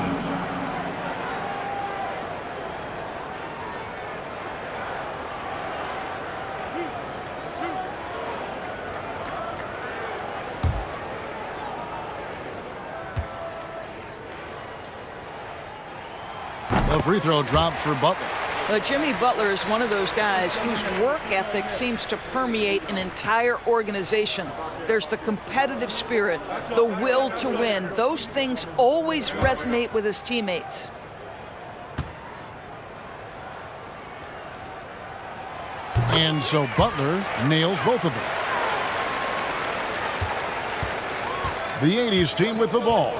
Speaker 1: The free throw drops for Butler.
Speaker 3: Jimmy Butler is one of those guys whose work ethic seems to permeate an entire organization. There's the competitive spirit, the will to win. Those things always resonate with his teammates.
Speaker 1: And so Butler nails both of them. The 80s team with the ball.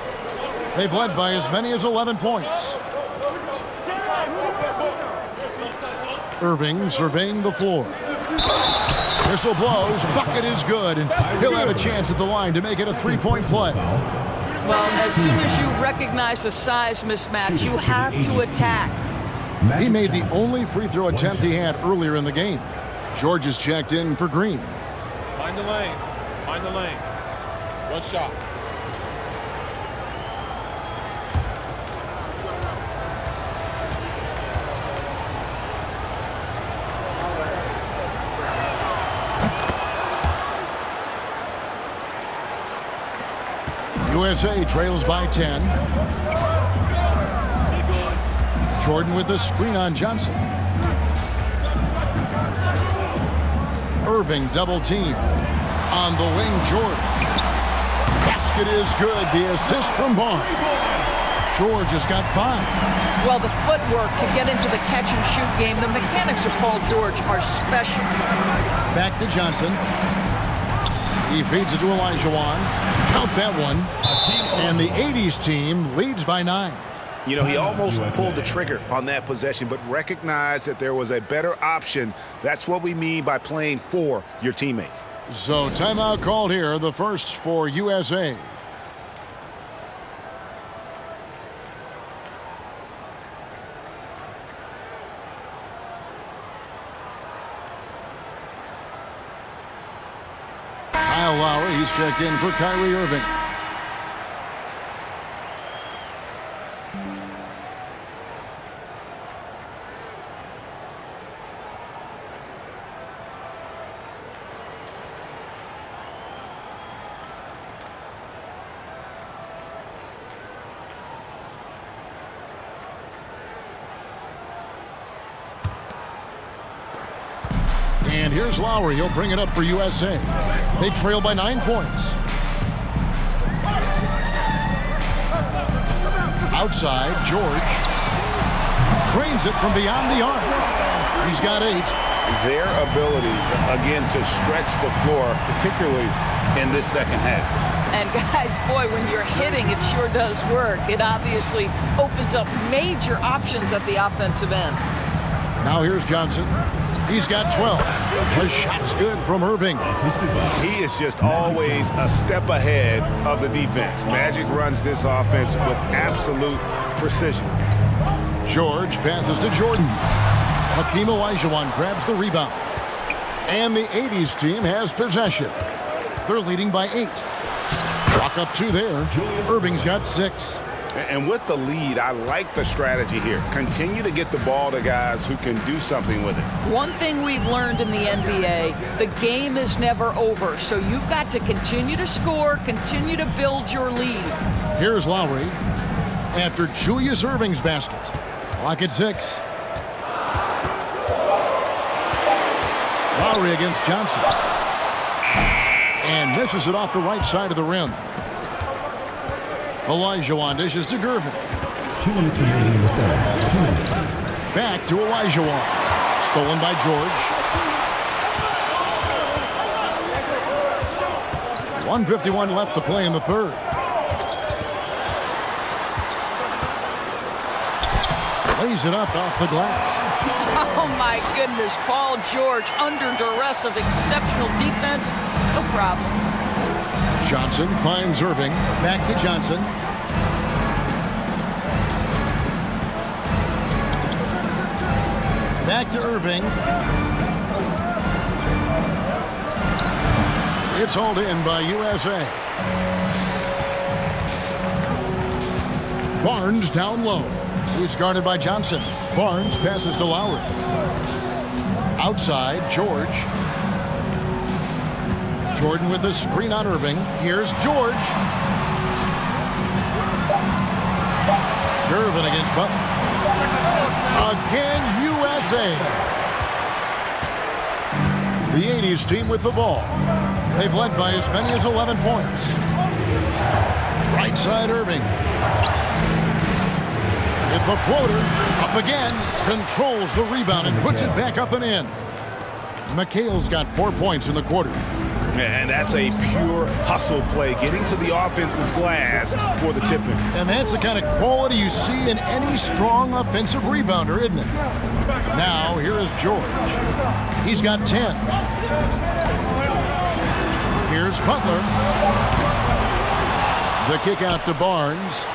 Speaker 1: They've led by as many as 11 points. Irving surveying the floor. Whistle blows. Bucket is good, and he'll have a chance at the line to make it a three-point play.
Speaker 3: Well, as soon as you recognize a size mismatch, you have to attack.
Speaker 1: He made the only free throw attempt he had earlier in the game. George is checked in for Green.
Speaker 5: Mind the lanes. Mind the lanes. One shot.
Speaker 1: USA trails by 10. Jordan with a screen on Johnson. Irving double team. On the wing, George. Basket is good. The assist from Barnes. George has got 5.
Speaker 3: Well, the footwork to get into the catch-and-shoot game, the mechanics of Paul George are special.
Speaker 1: Back to Johnson. He feeds it to Olajuwon. Count that one. And the 80s team leads by 9.
Speaker 2: You know, he almost pulled the trigger on that possession, but recognized that there was a better option. That's what we mean by playing for your teammates.
Speaker 1: So timeout called here, the first for USA. Kyle Lowry, he's checked in for Kyrie Irving. And here's Lowry. He'll bring it up for USA. They trail by 9 points. Outside, George trains it from beyond the arc. He's got 8.
Speaker 2: Their ability, again, to stretch the floor, particularly in this second half.
Speaker 3: And guys, boy, when you're hitting, it sure does work. It obviously opens up major options at the offensive end.
Speaker 1: Now here's Johnson. He's got 12. The shot's good from Irving.
Speaker 2: He is just always a step ahead of the defense. Magic runs this offense with absolute precision.
Speaker 1: George passes to Jordan. Hakeem Olajuwon grabs the rebound. And the 80s team has possession. They're leading by 8. Chalk up 2 there. Irving's got 6.
Speaker 2: And with the lead, I like the strategy here. Continue to get the ball to guys who can do something with it.
Speaker 3: One thing we've learned in the NBA, the game is never over. So you've got to continue to score, continue to build your lead.
Speaker 1: Here's Lowry after Julius Irving's basket. Clock at 6. Lowry against Johnson. And misses it off the right side of the rim. Olajuwon dishes to Gervin.
Speaker 4: 2 minutes remaining in the third. 2 minutes.
Speaker 1: Back to Olajuwon. Stolen by George. 1:51 left to play in the third. Lays it up off the glass.
Speaker 3: Oh my goodness, Paul George under duress of exceptional defense. No problem.
Speaker 1: Johnson finds Irving. Back to Johnson. Back to Irving. It's hauled in by USA. Barnes down low. He's guarded by Johnson. Barnes passes to Lowry. Outside, George. Jordan with the screen on Irving. Here's George. Irvin against Butler. Again, USA. The 80s team with the ball. They've led by as many as 11 points. Right side, Irving. With the floater, up again, controls the rebound and puts it back up and in. McHale's got 4 points in the quarter.
Speaker 2: And that's a pure hustle play, getting to the offensive glass for the tip-in.
Speaker 1: And that's the kind of quality you see in any strong offensive rebounder, isn't it? Now, here is George. He's got 10. Here's Butler. The kick out to Barnes.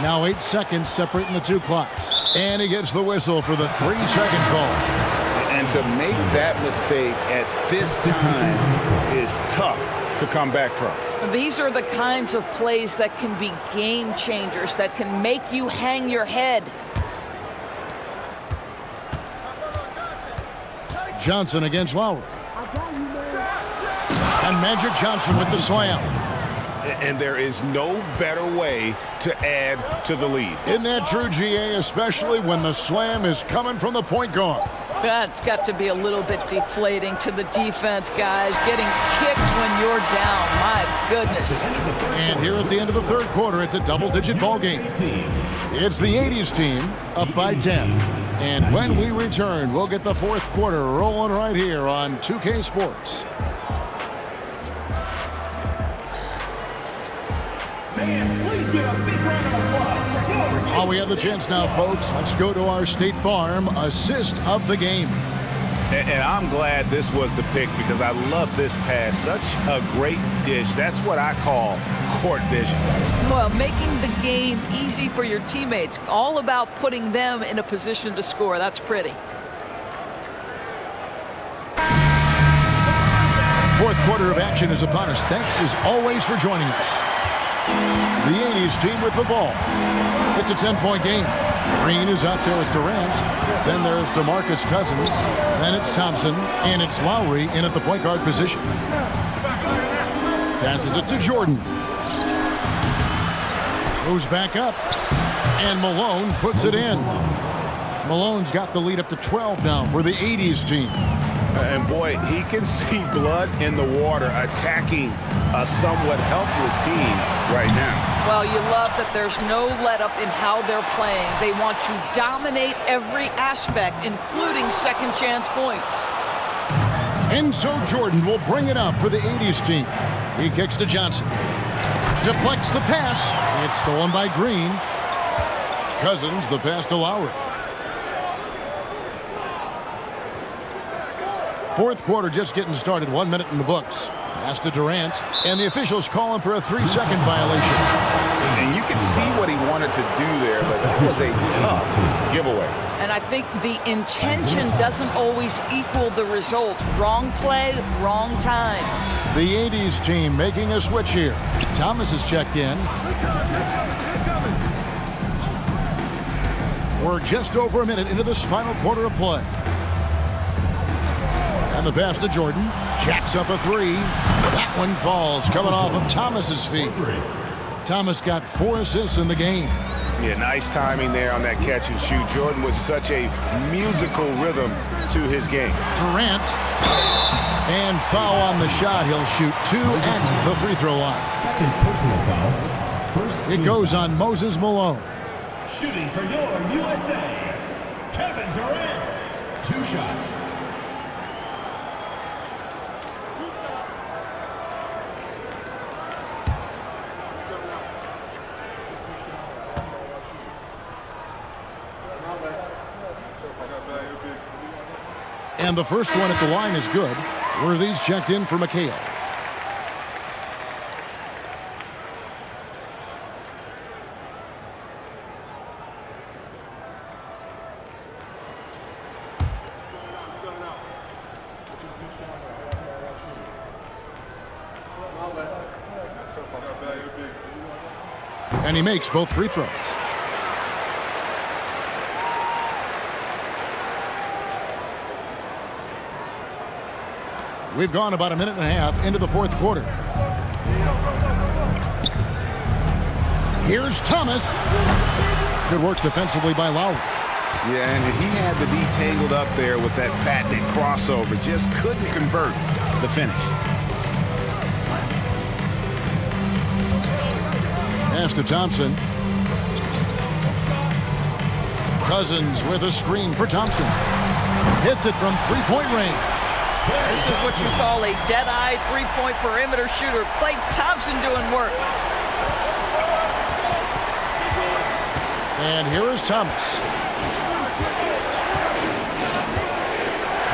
Speaker 1: Now 8 seconds separating the 2 clocks. And he gets the whistle for the 3-second call.
Speaker 2: And to make that mistake at this time is tough to come back from.
Speaker 3: These are the kinds of plays that can be game changers, that can make you hang your head.
Speaker 1: Johnson against Lowry. And Magic Johnson with the slam.
Speaker 2: And there is no better way to add to the lead.
Speaker 1: Isn't that true, GA, especially when the slam is coming from the point guard?
Speaker 3: That's got to be a little bit deflating to the defense, guys. Getting kicked when you're down. My goodness.
Speaker 1: And here at the end of the third quarter, it's a double-digit ball game. It's the 80s team up by 10. And when we return, we'll get the fourth quarter rolling right here on 2K Sports. Oh, we have the chance now, folks. Let's go to our State Farm assist of the game.
Speaker 2: And I'm glad this was the pick because I love this pass. Such a great dish. That's what I call court vision.
Speaker 3: Well, making the game easy for your teammates. All about putting them in a position to score. That's pretty.
Speaker 1: Fourth quarter of action is upon us. Thanks as always for joining us. The 80s team with the ball. It's a 10-point game. Green is out there with Durant. Then there's DeMarcus Cousins. Then it's Thompson. And it's Lowry in at the point guard position. Passes it to Jordan. Goes back up. And Malone puts it in. Malone's got the lead up to 12 now for the 80s team.
Speaker 2: And boy, he can see blood in the water attacking a somewhat helpless team right now.
Speaker 3: Well, you love that there's no let-up in how they're playing. They want to dominate every aspect, including second chance points.
Speaker 1: And so Jordan will bring it up for the 80s team. He kicks to Johnson. Deflects the pass. It's stolen by Green. Cousins, the pass to Lowry. Fourth quarter just getting started. 1 minute in the books. Pass to Durant. And the officials call him for a 3-second violation.
Speaker 2: And you can see what he wanted to do there, but that was a tough giveaway.
Speaker 3: And I think the intention doesn't always equal the result. Wrong play, wrong time.
Speaker 1: The 80s team making a switch here. Thomas is checked in. We're just over a minute into this final quarter of play. And the pass to Jordan. Jacks up a three. That one falls, coming off of Thomas's feet. Thomas got 4 assists in the game.
Speaker 2: Yeah, nice timing there on that catch and shoot. Jordan with such a musical rhythm to his game.
Speaker 1: Durant. And foul on the shot. He'll shoot 2 at the free throw line.
Speaker 4: Second personal foul.
Speaker 1: It goes on Moses Malone.
Speaker 4: Shooting for your USA, Kevin Durant. 2 shots.
Speaker 1: And the first one at the line is good. Worthy's checked in for McHale. And he makes both free throws. We've gone about a minute and a half into the fourth quarter. Here's Thomas. Good work defensively by Lowry.
Speaker 2: Yeah, and he had to be tangled up there with that patented crossover. Just couldn't convert the finish.
Speaker 1: Pass to Thompson. Cousins with a screen for Thompson. Hits it from three-point range.
Speaker 3: This is what you call a dead-eye three-point perimeter shooter. Klay Thompson doing work.
Speaker 1: And here is Thomas.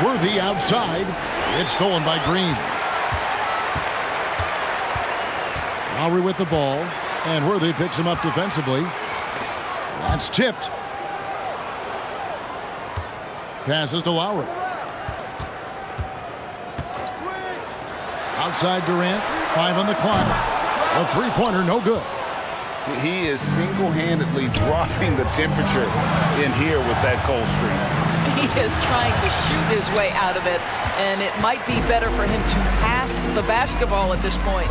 Speaker 1: Worthy outside. It's stolen by Green. Lowry with the ball. And Worthy picks him up defensively. That's tipped. Passes to Lowry. Outside Durant, 5 on the clock. A three-pointer, no good.
Speaker 2: He is single-handedly dropping the temperature in here with that cold streak.
Speaker 3: He is trying to shoot his way out of it, and it might be better for him to pass the basketball at this point.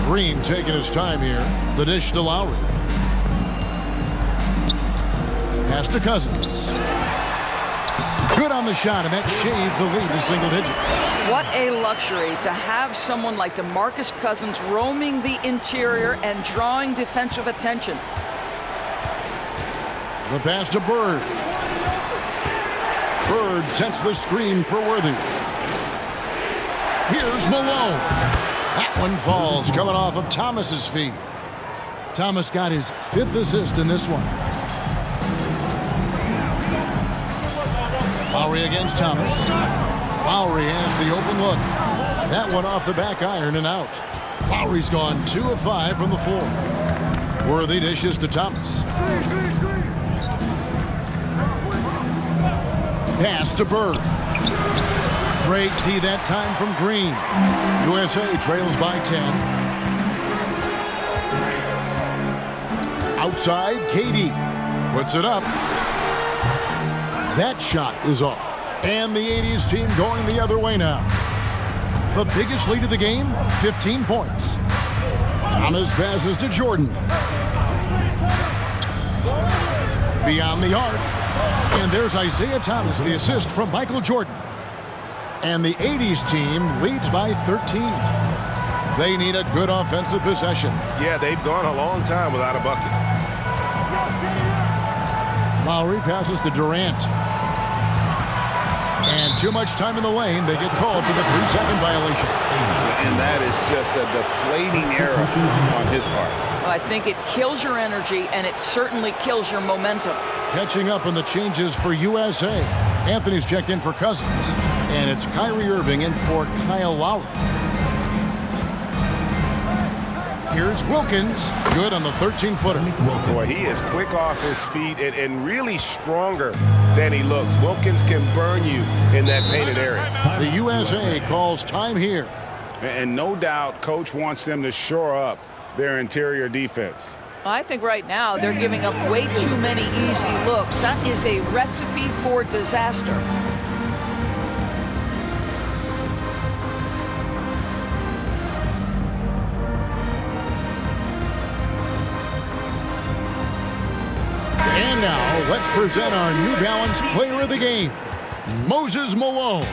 Speaker 1: Green taking his time here. The dish to Lowry. Pass to Cousins. Good on the shot, and that shaves the lead to single digits.
Speaker 3: What a luxury to have someone like DeMarcus Cousins roaming the interior and drawing defensive attention.
Speaker 1: The pass to Bird. Bird sets the screen for Worthy. Here's Malone. That one falls, coming off of Thomas's feet. Thomas got his 5th assist in this one. Lowry against Thomas. Lowry has the open look. That one off the back iron and out. Lowry's gone 2 of 5 from the floor. Worthy dishes to Thomas. Pass to Bird. Great tee that time from Green. USA trails by 10. Outside, KD puts it up. That shot is off. And the 80s team going the other way now. The biggest lead of the game, 15 points. Thomas passes to Jordan. Beyond the arc. And there's Isaiah Thomas, the assist from Michael Jordan. And the 80s team leads by 13. They need a good offensive possession.
Speaker 2: Yeah, they've gone a long time without a bucket.
Speaker 1: Lowry passes to Durant. And too much time in the lane. They get called for the 3-second violation.
Speaker 2: And that is just a deflating error on his part.
Speaker 3: Well, I think it kills your energy, and it certainly kills your momentum.
Speaker 1: Catching up on the changes for USA. Anthony's checked in for Cousins. And it's Kyrie Irving in for Kyle Lowry. Here's Wilkins. Good on the 13-footer.
Speaker 2: Boy, he is quick off his feet and really stronger than he looks. Wilkins can burn you in that painted area.
Speaker 1: The USA calls time here.
Speaker 2: And no doubt, Coach wants them to shore up their interior defense.
Speaker 3: I think right now they're giving up way too many easy looks. That is a recipe for disaster.
Speaker 1: And now, let's present our New Balance Player of the Game, Moses Malone.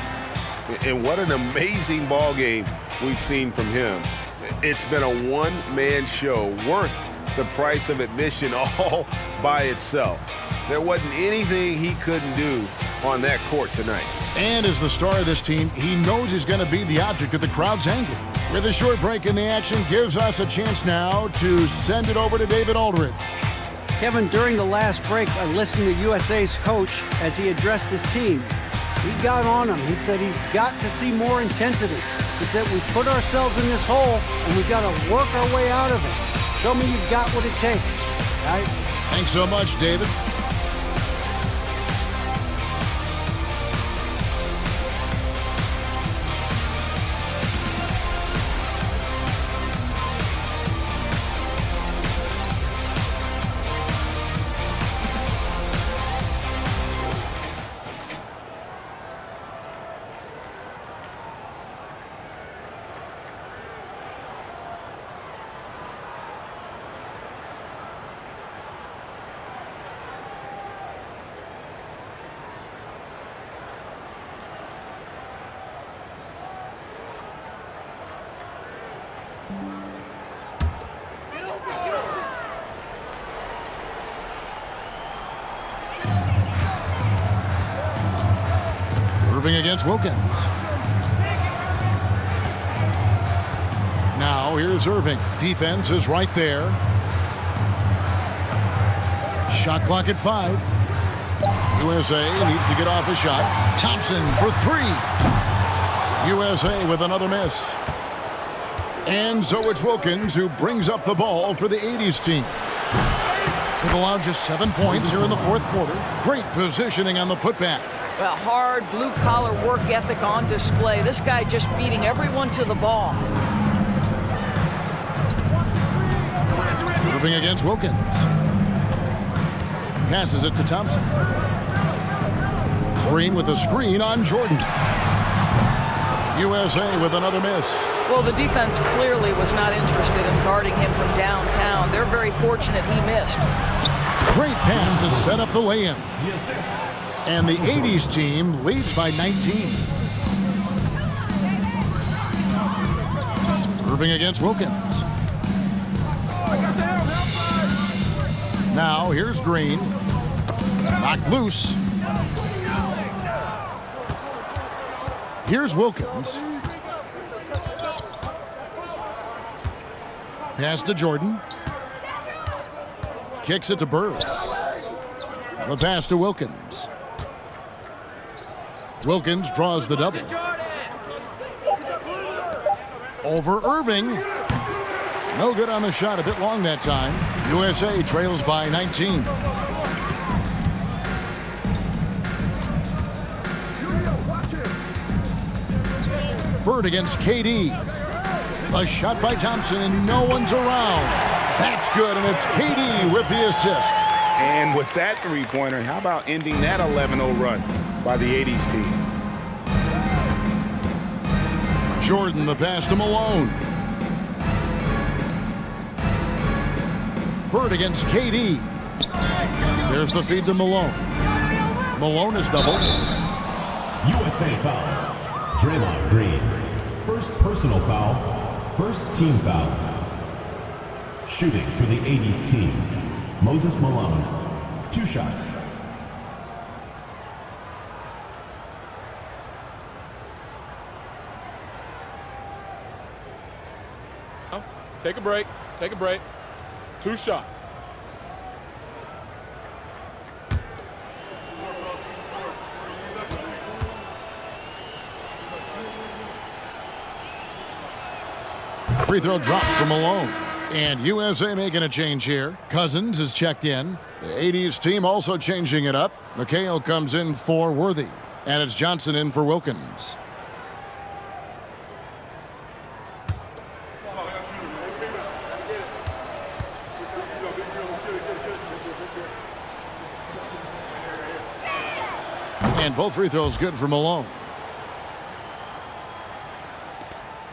Speaker 2: And what an amazing ball game we've seen from him. It's been a one-man show worth the price of admission all by itself. There wasn't anything he couldn't do on that court tonight.
Speaker 1: And as the star of this team, he knows he's going to be the object of the crowd's anger. With a short break in the action, gives us a chance now to send it over to David Aldridge.
Speaker 6: Kevin, during the last break, I listened to USA's coach as he addressed his team. He got on him. He said he's got to see more intensity. He said we put ourselves in this hole and we've got to work our way out of it. Show me you've got what it takes, guys.
Speaker 1: Thanks so much, David. Irving against Wilkins. Now here's Irving. Defense is right there. Shot clock at 5. USA needs to get off a shot. Thompson for 3. USA with another miss. And so it's Wilkins who brings up the ball for the 80s team. They've allowed just 7 points here in the fourth quarter. Great positioning on the putback.
Speaker 3: Well, hard blue-collar work ethic on display. This guy just beating everyone to the ball.
Speaker 1: Irving against Wilkins. Passes it to Thompson. Green with a screen on Jordan. USA with another miss.
Speaker 3: Well, the defense clearly was not interested in guarding him from downtown. They're very fortunate he missed.
Speaker 1: Great pass to set up the lay-in. And the 80s team leads by 19. Irving against Wilkins. Now here's Green. Knocked loose. Here's Wilkins. Pass to Jordan. Kicks it to Bird. The pass to Wilkins. Wilkins draws the double. Over Irving. No good on the shot, a bit long that time. USA trails by 19. Bird against KD. A shot by Thompson and no one's around. That's good, and it's KD with the assist.
Speaker 2: And with that three-pointer, how about ending that 11-0 run by the 80s team?
Speaker 1: Jordan, the pass to Malone. Bird against KD. There's the feed to Malone. Malone is doubled.
Speaker 4: USA foul. Draymond Green. First personal foul. First team foul. Shooting for the 80s team. Moses Malone. 2 shots.
Speaker 5: Take a break. Take a break. 2 shots.
Speaker 1: Free throw drops for Malone. And USA making a change here. Cousins is checked in. The 80s team also changing it up. McHale comes in for Worthy. And it's Johnson in for Wilkins. And both free throws good for Malone.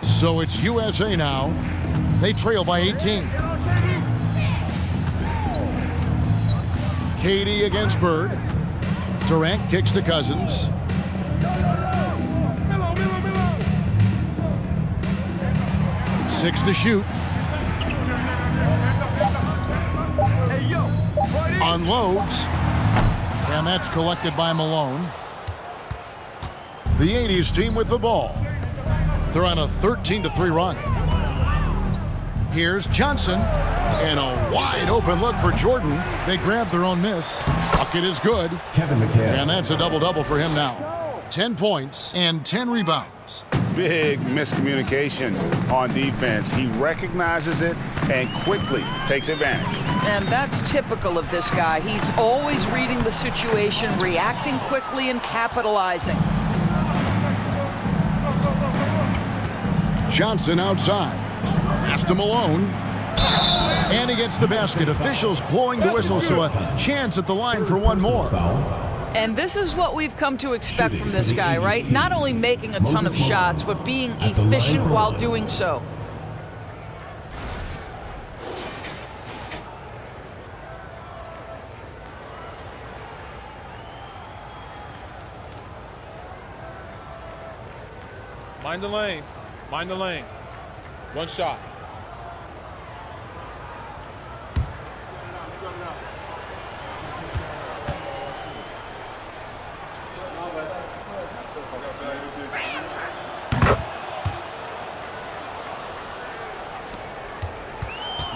Speaker 1: So it's USA now. They trail by 18. Katie against Bird. Durant kicks to Cousins. Six to shoot. Unloads. And that's collected by Malone. The 80s team with the ball. They're on a 13-3 run. Here's Johnson. And a wide open look for Jordan. They grab their own miss. Bucket is good.
Speaker 4: Kevin McHale.
Speaker 1: And that's a double-double for him now. 10 points and 10 rebounds.
Speaker 2: Big miscommunication on defense. He recognizes it and quickly takes advantage.
Speaker 3: And that's typical of this guy. He's always reading the situation, reacting quickly, and capitalizing.
Speaker 1: Johnson outside. Pass to Malone. And he gets the basket. Officials blowing the whistle, so a chance at the line for one more.
Speaker 3: And this is what we've come to expect from this guy, right? Not only making a ton of shots, but being efficient while doing so.
Speaker 5: Mind the lanes. Mind the lanes. One shot.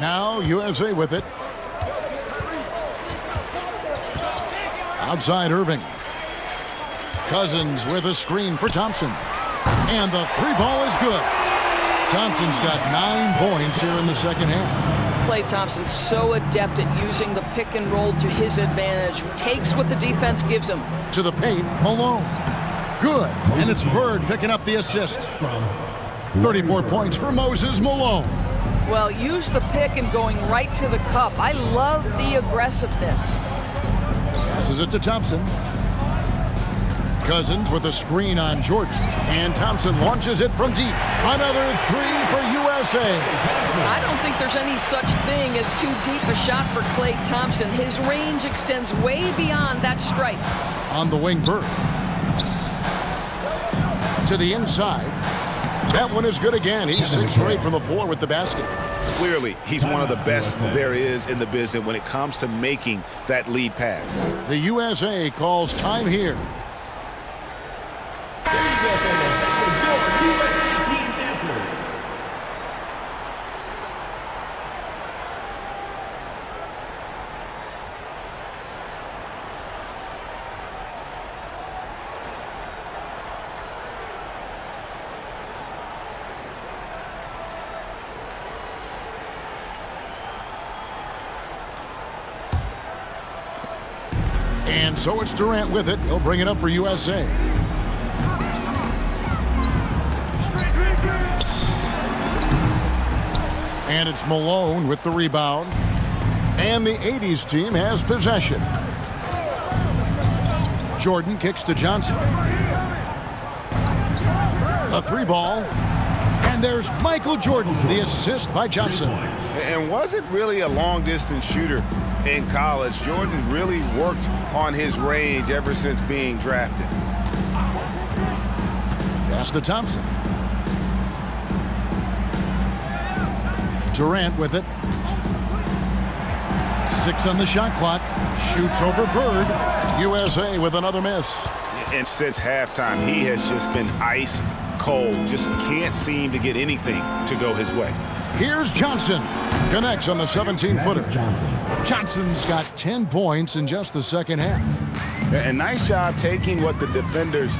Speaker 1: Now USA with it. Outside Irving. Cousins with a screen for Thompson. And the three ball is good. Thompson's got 9 points here in the second half.
Speaker 3: Klay Thompson's so adept at using the pick and roll to his advantage. Takes what the defense gives him.
Speaker 1: To the paint, Malone. Good. And it's Bird picking up the assist. 34 points for Moses Malone.
Speaker 3: Well, use the pick and going right to the cup. I love the aggressiveness.
Speaker 1: Passes it to Thompson. Cousins with a screen on Jordan. And Thompson launches it from deep. Another three for USA.
Speaker 3: I don't think there's any such thing as too deep a shot for Klay Thompson. His range extends way beyond that stripe.
Speaker 1: On the wing, Bird. To the inside. That one is good again. He's 6 for 8 from the floor with the basket.
Speaker 2: Clearly, he's one of the best there is in the business when it comes to making that lead pass.
Speaker 1: The USA calls time here. And so it's Durant with it. He'll bring it up for USA. And it's Malone with the rebound. And the 80s team has possession. Jordan kicks to Johnson. A three ball. And there's Michael Jordan, the assist by Johnson.
Speaker 2: And wasn't really a long-distance shooter in college. Jordan really worked on his range ever since being drafted.
Speaker 1: Pass to Thompson. Durant with it. 6 on the shot clock. Shoots over Bird. USA with another miss.
Speaker 2: And since halftime, he has just been ice cold. Just can't seem to get anything to go his way.
Speaker 1: Here's Johnson. Connects on the 17-footer. Johnson's got 10 points in just the second half.
Speaker 2: And nice job taking what the defenders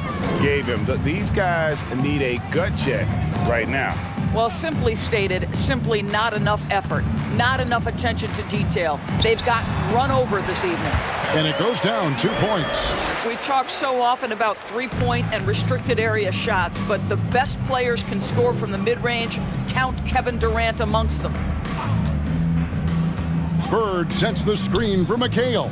Speaker 2: gave him. These guys need a gut check right now.
Speaker 3: Well, simply stated, simply not enough effort, not enough attention to detail. They've gotten run over this evening.
Speaker 1: And it goes down 2 points.
Speaker 3: We talk so often about three-point and restricted area shots, but the best players can score from the mid-range. Count Kevin Durant amongst them.
Speaker 1: Bird sets the screen for McHale.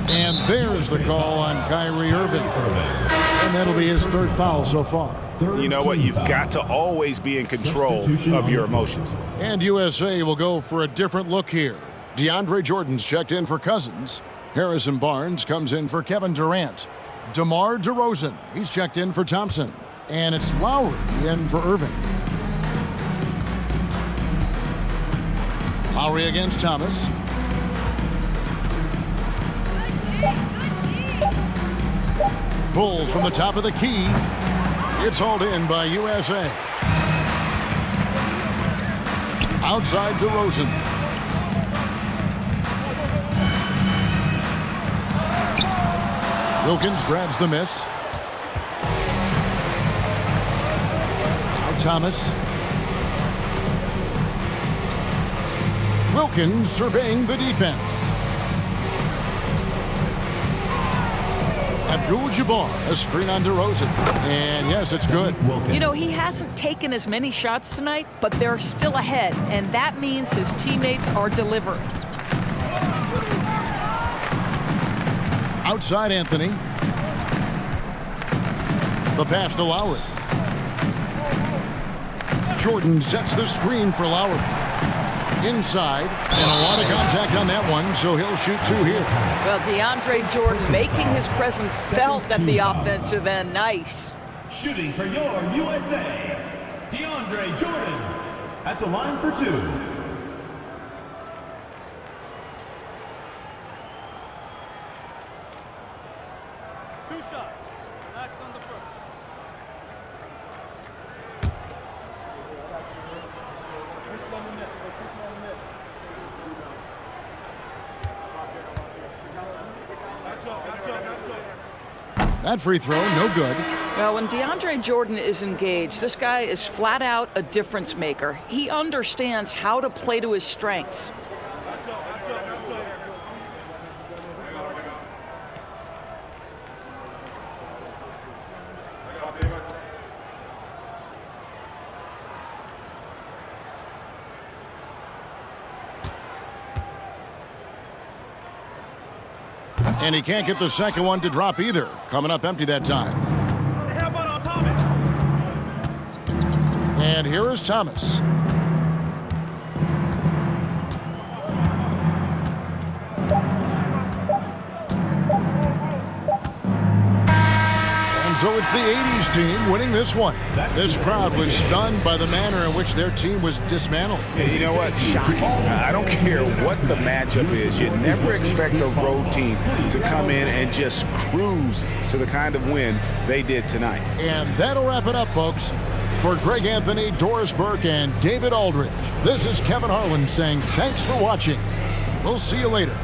Speaker 1: And there's the call on Kyrie Irving. And that'll be his 3rd foul so far.
Speaker 2: You know what? You've got to always be in control of your emotions.
Speaker 1: And USA will go for a different look here. DeAndre Jordan's checked in for Cousins. Harrison Barnes comes in for Kevin Durant. DeMar DeRozan, he's checked in for Thompson. And it's Lowry in for Irving. Lowry against Thomas. Bulls from the top of the key. It's hauled in by USA. Outside DeRozan. Wilkins grabs the miss. Now Thomas. Wilkins surveying the defense. Abdul-Jabbar, a screen on DeRozan. And yes, it's good.
Speaker 3: You know, he hasn't taken as many shots tonight, but they're still ahead, and that means his teammates are delivering.
Speaker 1: Outside Anthony. The pass to Lowry. Jordan sets the screen for Lowry. Inside, and a lot of contact on that one, so he'll shoot 2 here.
Speaker 3: Well, DeAndre Jordan making his presence felt at the offensive end. Nice.
Speaker 4: Shooting for your USA, DeAndre Jordan at the line for 2.
Speaker 7: Two shots. Relax on the first.
Speaker 1: That free throw, no good.
Speaker 3: Well, when DeAndre Jordan is engaged, this guy is flat out a difference maker. He understands how to play to his strengths.
Speaker 1: And he can't get the second one to drop either. Coming up empty that time.
Speaker 7: How about on Tommy?
Speaker 1: And here is Thomas. And so it's the 80s team winning this one. This crowd was stunned by the manner in which their team was dismantled.
Speaker 2: And you know what? Shocking. I don't care what the matchup is. You never expect a road team to come in and just cruise to the kind of win they did tonight.
Speaker 1: And that'll wrap it up, folks. For Greg Anthony, Doris Burke, and David Aldridge, this is Kevin Harlan saying thanks for watching. We'll see you later.